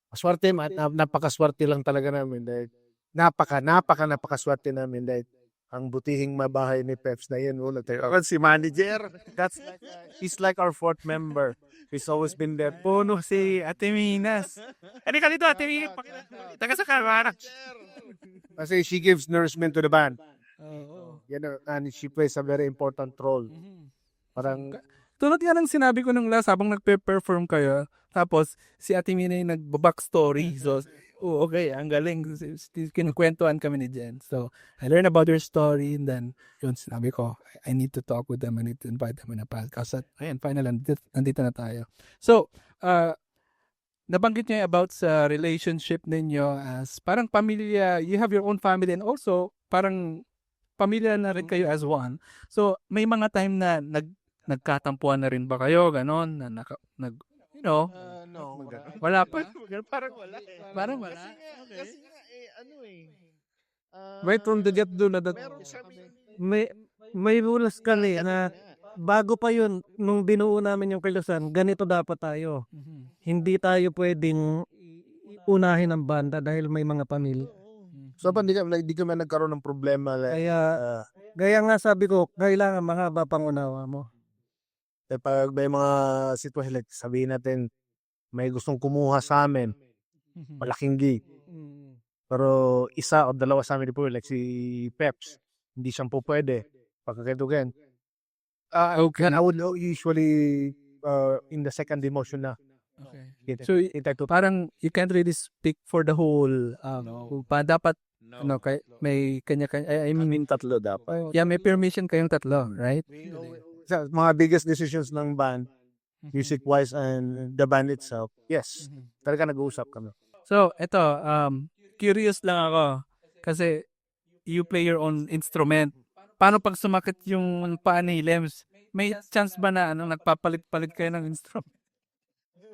Maswerte, napakaswerte lang talaga namin dahil napakaswerte namin dahil ang butihing mabahay ni Peps na yun. Si manager. He's like our fourth member. He's always been there. Puno si Ate Minas. Ano ka dito, Ate Minas? Taga sa kamara. Kasi she gives nourishment to the band. Oo. And she plays a very important role. Parang Tulad nga ng sinabi ko nung last habang nagpe-perform kayo, tapos si Ate Mina yung nag-backstory. So, okay, ang galing. Kinukwentuhan kami ni Jen. So, I learned about your story and then, yun, sinabi ko, I need to talk with them. I need to invite them in a podcast. At, ayan, finally, nandito na tayo. So, nabanggit niyo about sa relationship ninyo as parang pamilya, you have your own family and also parang pamilya na rin kayo as one. So, may mga time na nagkatampuan na rin ba kayo, ganon, na no. wala pa? Parang wala. Parang wala? Kasi nga, right from the get-go na May rules kami na bago pa yun, nung binuo namin yung Kilusan, ganito dapat tayo. Hindi tayo pwedeng unahin ang banda dahil may mga pamilya. So, hindi kami nagkaroon ng problema. Gaya nga sabi ko, kailangan mahaba pang unawa mo. Pag may mga sitwasyon, like sabihin natin, may gustong kumuha sa amin, malaking gig. Pero isa o dalawa sa amin po, like si Peps, hindi siyang po pwede. Pagkakitugan. And I would usually in the second emotion na. Okay. So, parang you can't really speak for the whole dapat may kanya-kanya, I mean, tatlo dapat. yeah, may permission kayong tatlo, right? Sa mga biggest decisions ng band, music-wise and the band itself, yes, talaga nag-uusap kami. So, ito, curious lang ako kasi you play your own instrument. Paano pag sumakit yung paa ni Lems? May chance ba na nagpapalit-palit kayo ng instrument?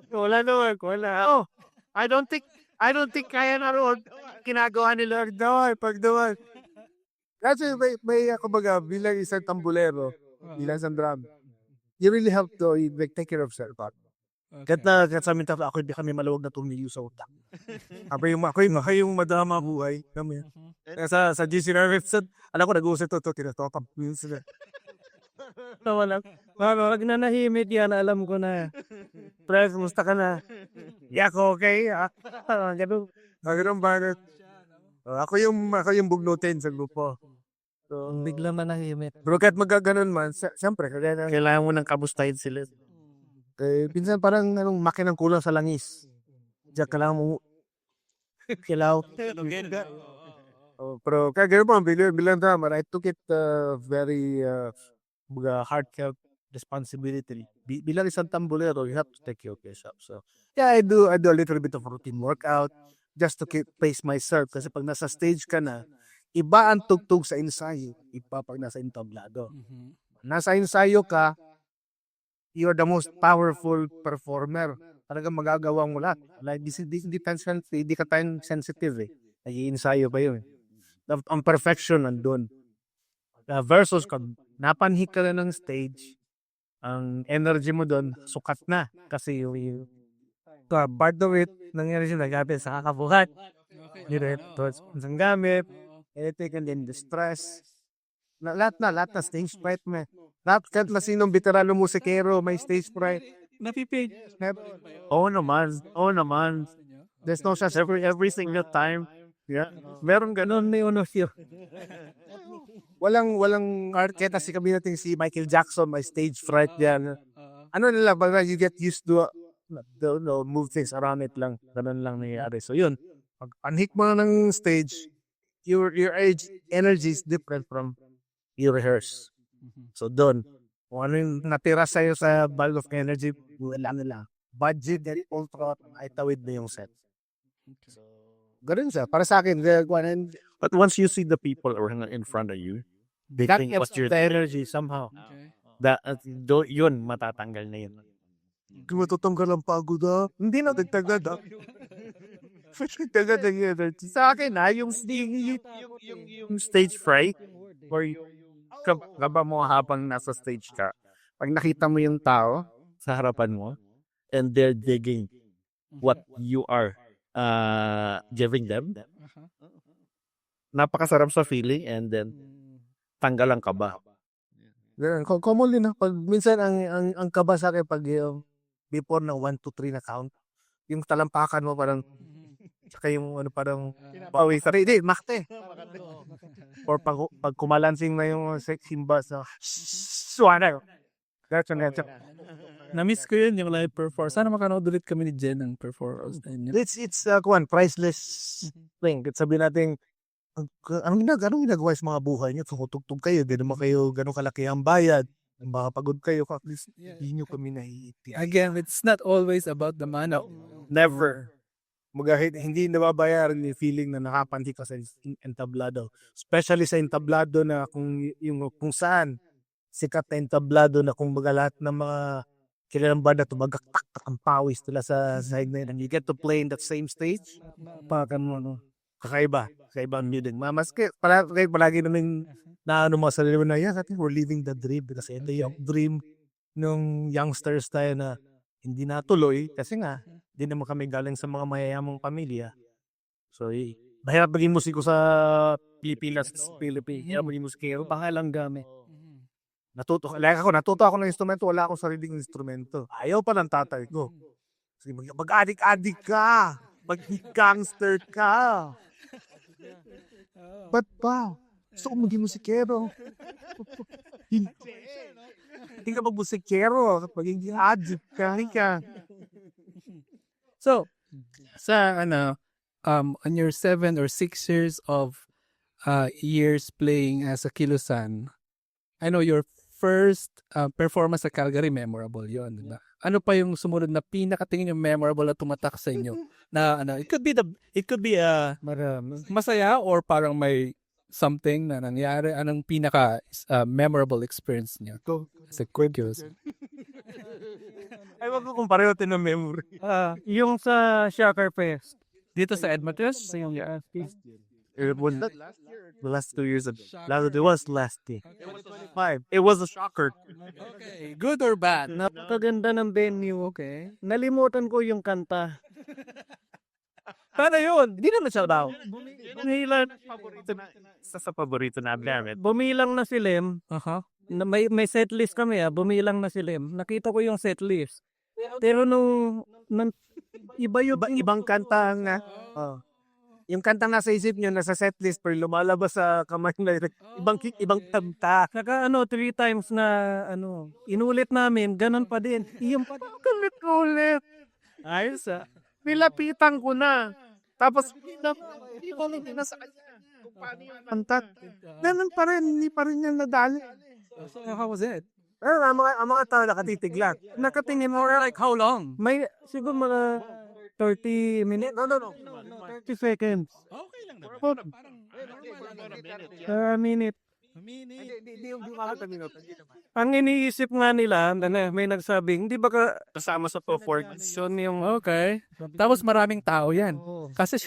Wala naman, wala. Oh, I don't think kaya na ron ginagawa ni Lord daw pag dawan. Kasi may kumbaga bilang isang tambulero, bilang isang drum, you really have to take care of self. Kahit sa amin ako hindi kami maluwag na tumiyo sa utak. Ako yung madama buhay kami. Sa GC Nervous, alam ko nag-uusap to tinatopap. Wala. Wag na nahimik yan, alam ko na. Pre, kumusta ka na? Yeah, ako okay. Ganun ba? Ako yung bugnutin sa grupo. So, Bigla manahimik. pero kahit magaganon man, siyempre, kailangan mo nang kamustahin sila. Pinsan parang makinang kulang sa langis. Diyan kailangan mo kilaw. Pero kaya gano'n po, bilang drummer, I took it very heartfelt responsibility. Bilang isang tambulero, you have to take care of yourself. So, yeah, I do a little bit of routine workout just to keep pace myself. Kasi pag nasa stage ka na, iba ang tugtog sa ensayo, iba pag nasa entablado. Nasa ensayo ka, you're the most powerful performer. Talagang magagawa mo lahat. Like, hindi ka time sensitive eh. Nag-iensayo pa yun. Ang perfection nandun. Versus kag napanhik ka na ng stage, ang energy mo doon, sukat na. Kasi yung part of it, nangyari siya nagapit sa kakabuhat. Ang gamit, anything and then the stress. Lahat na stage fright mo. Kahit na sinong veterano musikero, may stage fright. Napipig. Oo naman. There's no such every single time. Yeah. Meron ganun. May unosyo. Walang art. Kaya kasi kami natin si Michael Jackson, may stage fright yan. Ano nila, baga you get used to move things around it lang. Ganun lang nangyayari. So yun, pag unhik mo na ng stage, your energy is different from you rehearse. So doon, kung ano yung natira sa'yo sa bulk of energy, wala nila. Budget and ultra, ay tawid na yung set. So, ganun siya. Para sa akin, But once you see the people in front of you, they that think gives what you're the energy somehow. yun, matatanggal na yun. Kung matutanggal ang pagod hindi na dagdagad Dagdagad ang energy. Sa akin yung Stage fright, or kaba mo habang nasa stage ka, pag nakita mo yung tao sa harapan mo, and they're digging what you are giving them, napakasarap sa feeling, and then tanggal ang kaba. Ganun. Commonly na. Pag, minsan ang kaba sa akin pag before ng 1, 2, 3 na count, yung talampakan mo parang tsaka yung parang pawis. Hindi, makte. Or pag kumalansing na yung cymbals na suwana. That's one. Na-miss ko yun, yung live performance. Sana makanood ulit kami ni Jen ng performance. It's priceless thing. Sabi natin, anong ginagawa sa mga buhay niyo? Tumutugtog kayo, ganun kalaki ang bayad. Baka pagod kayo, at least hindi nyo kami nahihitin. Again, it's not always about the money. Never. Hindi nababayaran yung feeling na nakapanti ka sa entablado. Especially sa entablado na kung saan sikat na entablado na kung baga lahat ng mga kilalang banda tumagaktak ang pawis nila sa side na yun. And you get to play in that same stage. Pakan mo, kakaiba ang music. Maski palagi namin na mga sarili mo na yan, we're living the dream. Kasi ito yung dream ng youngsters tayo na hindi natuloy kasi nga hindi naman kami galing sa mga mayayamang pamilya. So, mahirap maging musiko sa Pilipinas. Mahirap maging musikero. Pangalang gamit. Natuto ako ng instrumento. Wala akong sariling instrumento. Ayaw pa ng tatay ko. Kasi mag-adik-adik ka. Mag-gangster ka. Ba't ba? Gusto ko maging musikero. Hindi ka magmusikero. Maging addict ka. So, sa on your 7 or 6 years of years playing as a Kilusan, I know your first performance sa Calgary, memorable yon, di ba? Ano pa yung sumunod na pinakatingin yung memorable na tumatak sa inyo? Na it could be Marami. masaya or parang may something na nangyari. Anong pinaka memorable experience niyo? Sa Kilusan. Ay, wag ko kung pareho ng memory. Yung sa Shocker Fest. Dito sa Edmonton? Sa yung It was the last 2 years ago. It was last year. It was a shocker. Okay. Good or bad? Napakaganda ng venue. Okay. Nalimutan ko yung kanta. Sana yun. Hindi naman siya daw. Bumilang, Sa paborito namin. bumilang na si Lem. Aha. Na may setlist kami bumilang na si Lem. Nakita ko yung setlist. Pero nung iba yung Ibang kanta ang yung kantang nasa isip nyo, nasa setlist, pero lumalabas sa kamay na ibang kanta. Saka 3 times na inulit namin, ganun pa din. Yung pa din. Ulit. Ayos Nilapitan ko na. Tapos, hindi ko na sa kanya. Kung paano yung kanta. Ganun pa rin, hindi pa rin niya nadali. So, how was it? Pero ang mga tao nakatitig lang. Nakatingin mo, Like how long? may siguro mga 30 minutes. No. 30 seconds. Okay lang naman. Minute. Hindi yung bumakatang minuto. Ang iniisip nga nila, may nagsabing, hindi ba Kasama sa performance. yung Okay. Tapos maraming tao yan. Kasi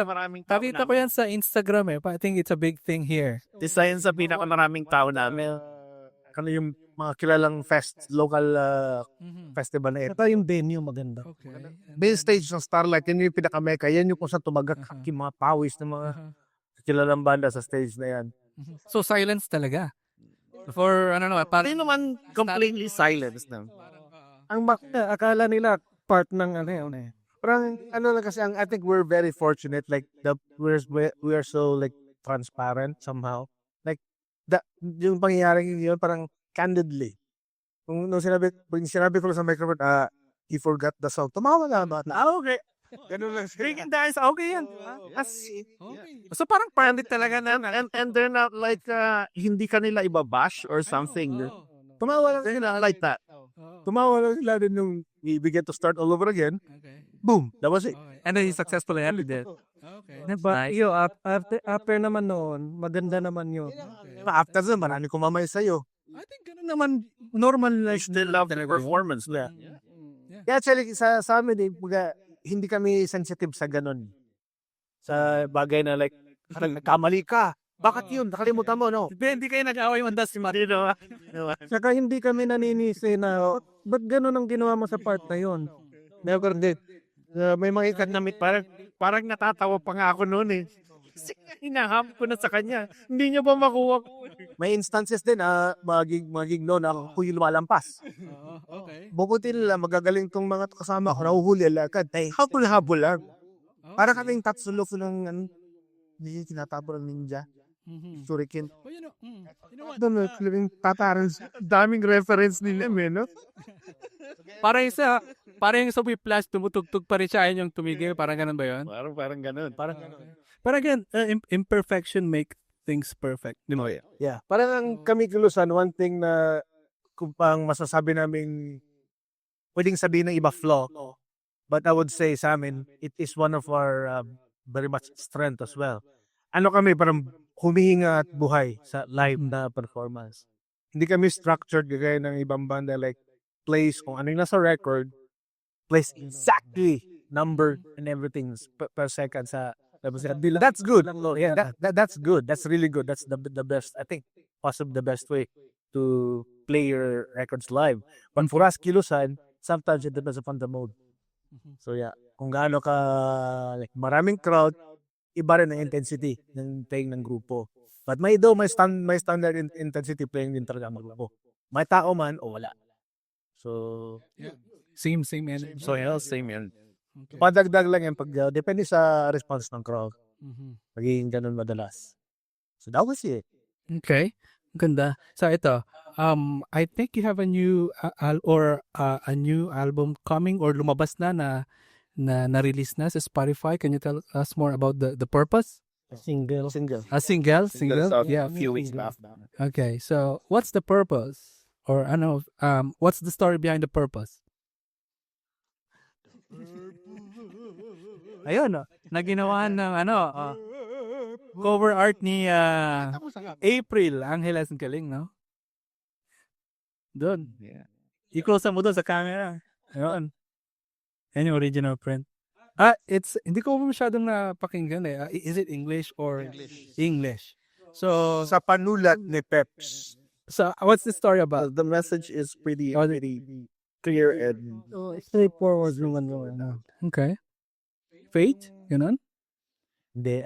Maraming tao nakita ko yan sa Instagram I think it's a big thing here. Isa yun sa pinakamaraming tao namin. Ano yung mga kilalang local festival na ito. Saka yung venue maganda. Okay. Main stage ng Starlight, yan yung pinakameka. Yan yung kung saan tumagak yung mga pawis ng mga kilalang banda sa stage na yan. So silence talaga. For parang Hindi naman completely silence na. Ang Akala nila part ng parang lang kasi I think we're very fortunate like we are so like transparent somehow. Like yung pangyayaring yun parang candidly. Nung sinabi ko sa microphone, he forgot the song. Tumawa lang ba? Okay. Ganun lang. Freaking dance, okay yan. Okay. So parang branded talaga na. And they're not like, hindi ka nila ibabash or something. Tumawa lang sila like that. Tumawa lang sila din nung we began to start all over again. Okay. Boom. That was it. And then he successfully ended it. Okay. But after naman noon, maganda naman yun. After that, marami kumamay sa'yo. I think ganun naman normal like Still love the performance. Yeah. Yeah, actually, sa amin, hindi kami sensitive sa ganun. Sa bagay na like, nagkamali ka. Bakit yun? Nakalimutan mo, no? Hindi kayo nag-away man das si Marino. Saka hindi kami naninisi na, ba't ganun ang ginawa mo sa part na yun? Never did. May mga ikat na Parang natatawa pa nga ako noon eh. Kasi hinaham ko na sa kanya. Hindi niya ba makuha ko? may instances din maging no na ako yung lumalampas. Okay. Bukuti nila magagaling tong mga kasama ko nahuhuli agad. Ay, habol lang. Para kaming Tatsulo ng hindi tinatapon ng ninja. Shuriken. Well, you know what? Doon yung paparents. Daming reference nila, no? Parang sa Whiplash, tumutugtog pa rin siya, ayun yung tumigil. Parang ganun ba yun? Parang ganun. But again, imperfection make things perfect. Di mo? Yeah. Parang kami Kilusan, one thing na kung pang masasabi namin pwedeng sabihin ng iba flaw. But I would say sa amin, it is one of our very much strength as well. Ano kami, parang humihinga at buhay sa live na performance. Hindi kami structured gaya ng ibang banda like plays kung ano yung nasa record, plays exactly number and everything per second sa that's good. Yeah, that's good. That's really good. That's the best. I think possibly the best way to play your records live. But for us, Kilusan, sometimes it depends upon the mode. So yeah, kung gaano ka like maraming crowd, iba rin ang intensity ng playing ng grupo. But may standard intensity playing din talaga maglaro. May tao man o wala. So Same energy. So yeah, same yun. padagdag lang yan pag depende sa response ng crowd. Magiging ganun madalas. So that was it. Okay. Ganda. So ito, I think you have a new a new album coming or lumabas na release na sa Spotify. Can you tell us more about the purpose? Single. A single? A Yeah. few weeks back. Okay. So what's the purpose? Or what's the story behind the purpose? Ayun, na ginawa ng cover art ni April Angeles. Ang galing, no? Doon. I-close mo doon sa camera. Ayun. Yan yung original print. Hindi ko masyadong napakinggan eh. Is it English or English? So, Sa panulat ni Peps. what's the story about? The message is pretty clear and Straightforward naman. Okay. Faith? Ganun? Hindi,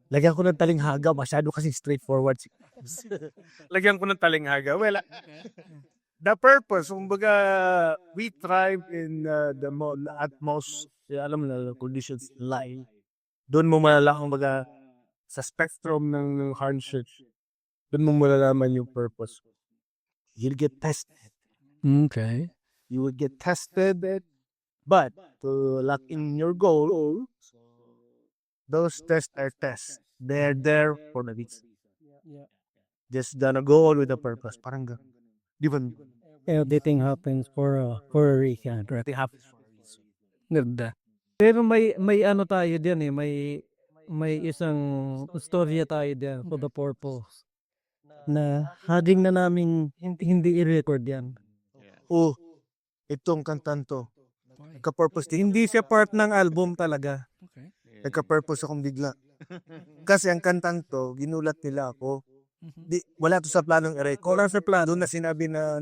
lagyan ko ng talinghaga. Masyado kasi straightforward. Lagyan ko ng talinghaga. Well, the purpose, kumbaga, we thrive in the utmost, alam mo na, conditions in life. Doon mo malalaman, kumbaga, sa spectrum ng hardship, doon mo malalaman yung purpose. You'll get tested. Okay. You will get tested, but to lock in your goal, those tests are tests. They're there for the reason. Just gonna go on with the purpose. Parang gano'n. Di ba? Everything happens for a reason. Everything happens for a reason. Ganda. Pero may ano tayo diyan eh, may isang storya tayo diyan for the purpose na hading na namin hindi i-record yan. Oh, itong kantan to. Nagka-purpose din. Hindi siya part ng album talaga. Okay. Nagka-purpose akong bigla. Kasi ang kantang to, ginulat nila ako. Wala to sa planong i-record. Wala sa plano. Doon na sinabi na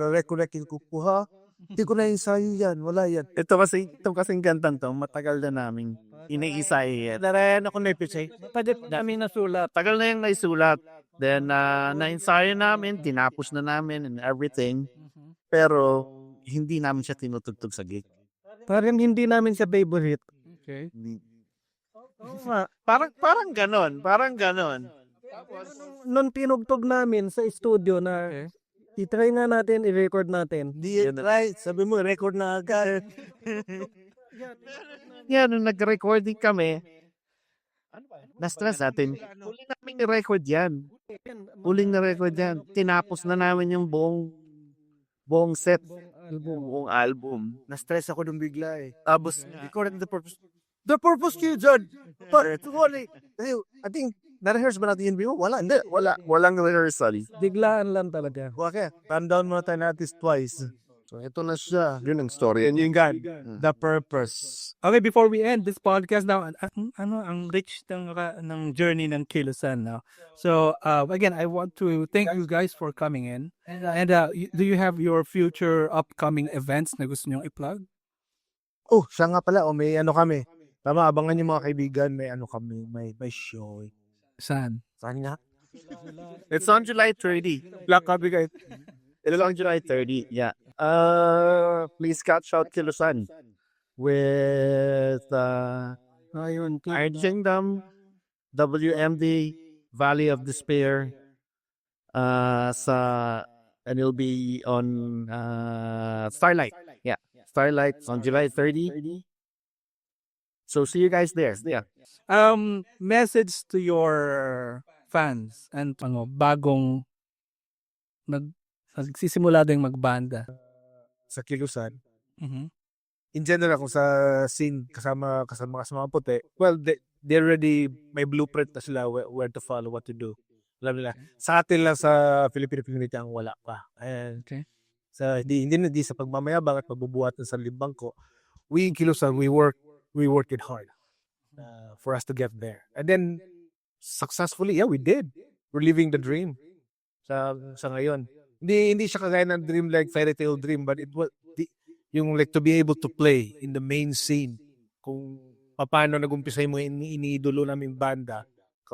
recollect ko po ha. Hindi ko na ensayo yan. Wala yan. ito kasing kantang to, matagal na namin iniisay. Narayan ako na episode. Pwede kami nasulat. Tagal na yung naisulat. Then, na-ensayo namin, tinapos na namin and everything. Pero, hindi namin siya tinutugtog sa gig. Parang hindi namin siya favorite. Okay. Parang ganon. Nung tinugtog namin sa studio na i-try nga natin, i-record natin. Di right. Sabi mo, record na agad. Yan, nung nag-recording kami, na-stress natin. Huling namin i-record yan. Tinapos na namin yung buong set. Buong album. Na-stress ako nung bigla eh. Tapos, Recording the purpose. The purpose kayo dyan. But, I think, na-rehearse ba natin yun? walang rehearsal. Biglaan lang talaga. Okay, rundown muna tayo natin twice. So, ito na siya. Yun ang story. And yung God, the purpose. Okay, before we end this podcast now, ang rich ng journey ng Kilusan now. So, again, I want to thank you guys for coming in. And do you have your future upcoming events na gusto niyong i-plug? Oh, siya nga pala, may kami. Tama, abangan yung mga kaibigan, may kami, may show. Saan? Saan nga? It's on July 30. Black copy guys. It's on July 30. Yeah. Please catch out Kilusan with Ayun. Iron Kingdom, WMD, Valley of Despair, and it'll be on Starlight. Yeah, Starlight on July 30. So see you guys there. Yeah. Message to your fans and bagong nagsisimula din magbanda. Sa Kilusan. Mhm. In general, kung sa scene, kasama puti, well, they already, may blueprint na sila where to follow, what to do. Alam nila. Sa atin lang sa Filipino community ang wala pa. And Okay. hindi sa pagmamayabang at pagbubuhat ng sarili bangko. We in Kilusan, we work it hard for us to get there. And then, successfully, yeah, we did. We're living the dream sa ngayon. Hindi siya kagaya ng dream like fairy tale dream, but it was yung like to be able to play in the main scene. Kung paano nag-umpisa yung mga iniidolo naming banda,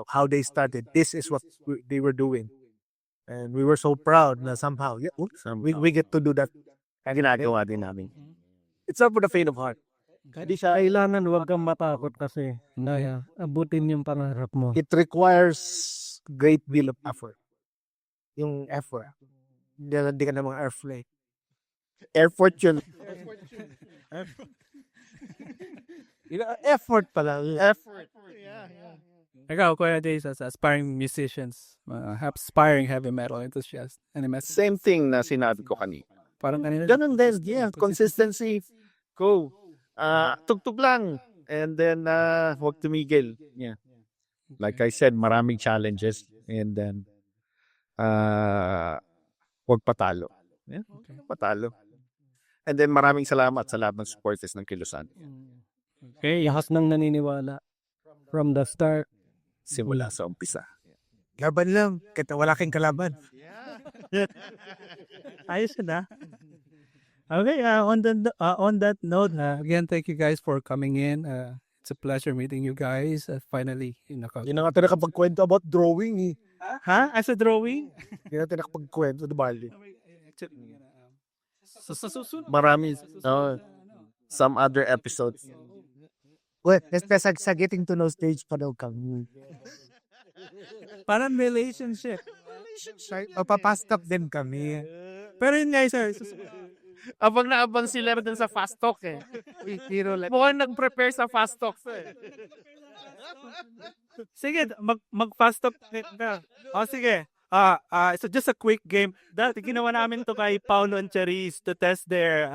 how they started. This is what they were doing. And we were so proud na somehow, we get to do that. Ginagawa din namin. It's not for the faint of heart. Kailangan huwag kang matakot kasi na abutin yung pangarap mo. It requires great deal of effort. Yung effort. Hindi ka na mga airfly. Airport yun. Effort pala. Effort. Ikaw, Kuya Jace, as aspiring musicians, aspiring heavy metal enthusiast, any message? Same thing na sinabi ko kanina. Parang kanina. Ganun din. Yeah, consistency. Go. Tugtog lang. And then, huwag tumigil. Yeah. Like I said, maraming challenges. And then, huwag patalo. Yeah, patalo. And then, maraming salamat sa lahat ng supporters ng Kilusan. Okay. Lakas nang naniniwala from the start. Simula sa umpisa. Laban lang. Kita wala kang kalaban. Ayos na. Okay, on that note, again, thank you guys for coming in. It's a pleasure meeting you guys. Finally, Hindi na nga tayo nakapagkwento about drawing eh. ha? As a drawing? Hindi na tayo nakapagkwento, di ba? Marami. Some other episodes. Well, sa getting to know stage pa daw kami. Parang relationship. Papastop din kami. Pero yun guys, sir. Abang na abang sila dun sa fast talk eh. Hero like, Mukhang nag-prepare sa fast talk eh. Sige, mag-fast talk ka. O sige. So just a quick game. Dati ginawa namin to kay Paulo and Cherise to test their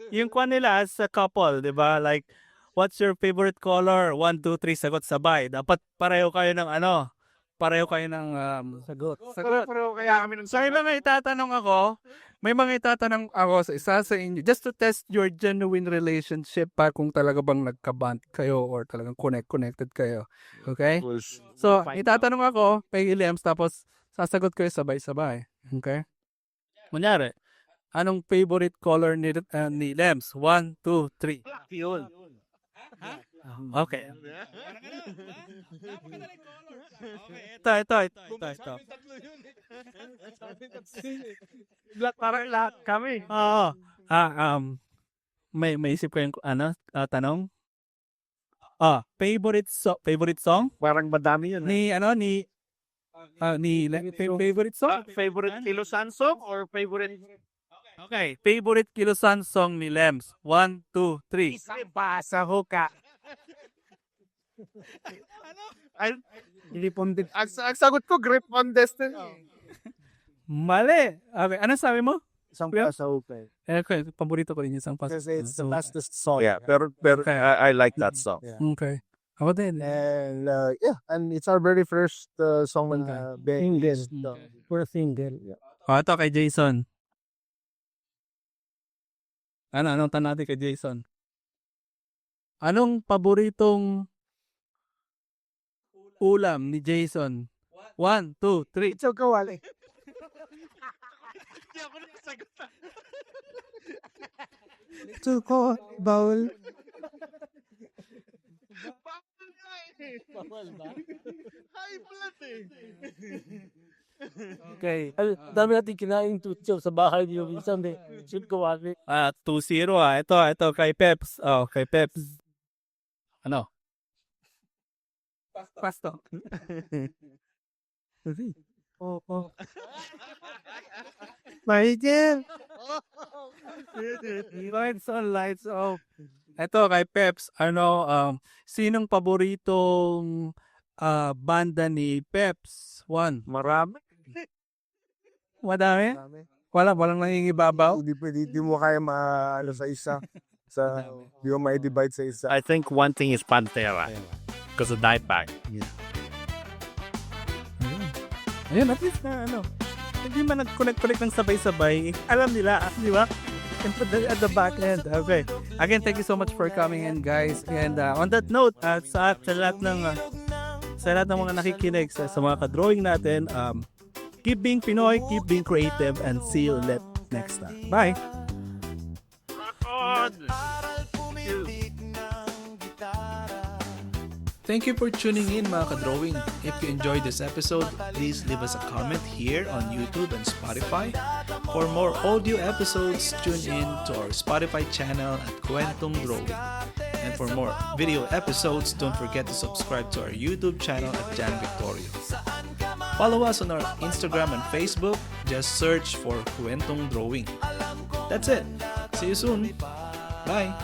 yung kwan nila as a couple, 'di ba? Like what's your favorite color? 1 2 3 sagot sabay. Dapat pareho kayo ng sagot. Pero kaya kami nung So may mga itatanong ako sa isa sa inyo just to test your genuine relationship pa kung talaga bang nagka-bond kayo or talagang connected kayo. Okay? So, itatanong ako kay Lems tapos sasagot kayo sabay-sabay. Okay? Kunyari, anong favorite color ni Lems? 1, 2, 3. yun. Okay. Ito. Parang lahat kami. Oo. May isip kayong tanong? Favorite song? Parang madami yun. Favorite song? Favorite Kilusan song or favorite? Okay, favorite Kilusan song ni Lems. 1, 2, 3. basa ho ka. Hindi pundit. Ang sagot ko, Grip on Destiny. Mali. Okay, ano sabi mo? Isang Yeah. basa ho ka. Okay, paborito ko rin yung isang Kasi it's the So, fastest song. Yeah, pero I like that song. Yeah. Okay. Ako din. And and it's our very first song na Single. For single. Ito kay Jason. Anong tanong natin kay Jason? Anong paboritong ulam ni Jason? 1, 2, 3. It's okay, wali. Hindi ako nakasagot. It's okay, bawal. Bawal ba? High blood eh. Okay. Dami natin kinain tutyo sa bahay niyo. Minsan may shoot ko wali. 2-0 Ito kay Peps. Kay Peps. Ano? Pasto. Oh. Michael! Lights off. Ito kay Peps. Sinong paboritong banda ni Peps? 1. Marami. Madami? Walang nangingibabaw? Hindi mo kaya maano sa isa. Hindi mo ma-divide sa isa. I think one thing is Pantera. Because of Dimebag. Ayun, at least na hindi man nag-connect ng sabay-sabay. Alam nila, di ba? At the back end. Okay. Again, thank you so much for coming in, guys. And on that note, sa lahat ng mga nakikinig sa mga ka-drawing natin, keep being Pinoy, keep being creative, and see you next time. Bye! Rock on! Thank you for tuning in mga ka-drawing. If you enjoyed this episode, please leave us a comment here on YouTube and Spotify. For more audio episodes, tune in to our Spotify channel at Kwentong Drawing. And for more video episodes, don't forget to subscribe to our YouTube channel at Jan Victorio. Follow us on our Instagram and Facebook. Just search for Kwentong Drawing. That's it. See you soon. Bye.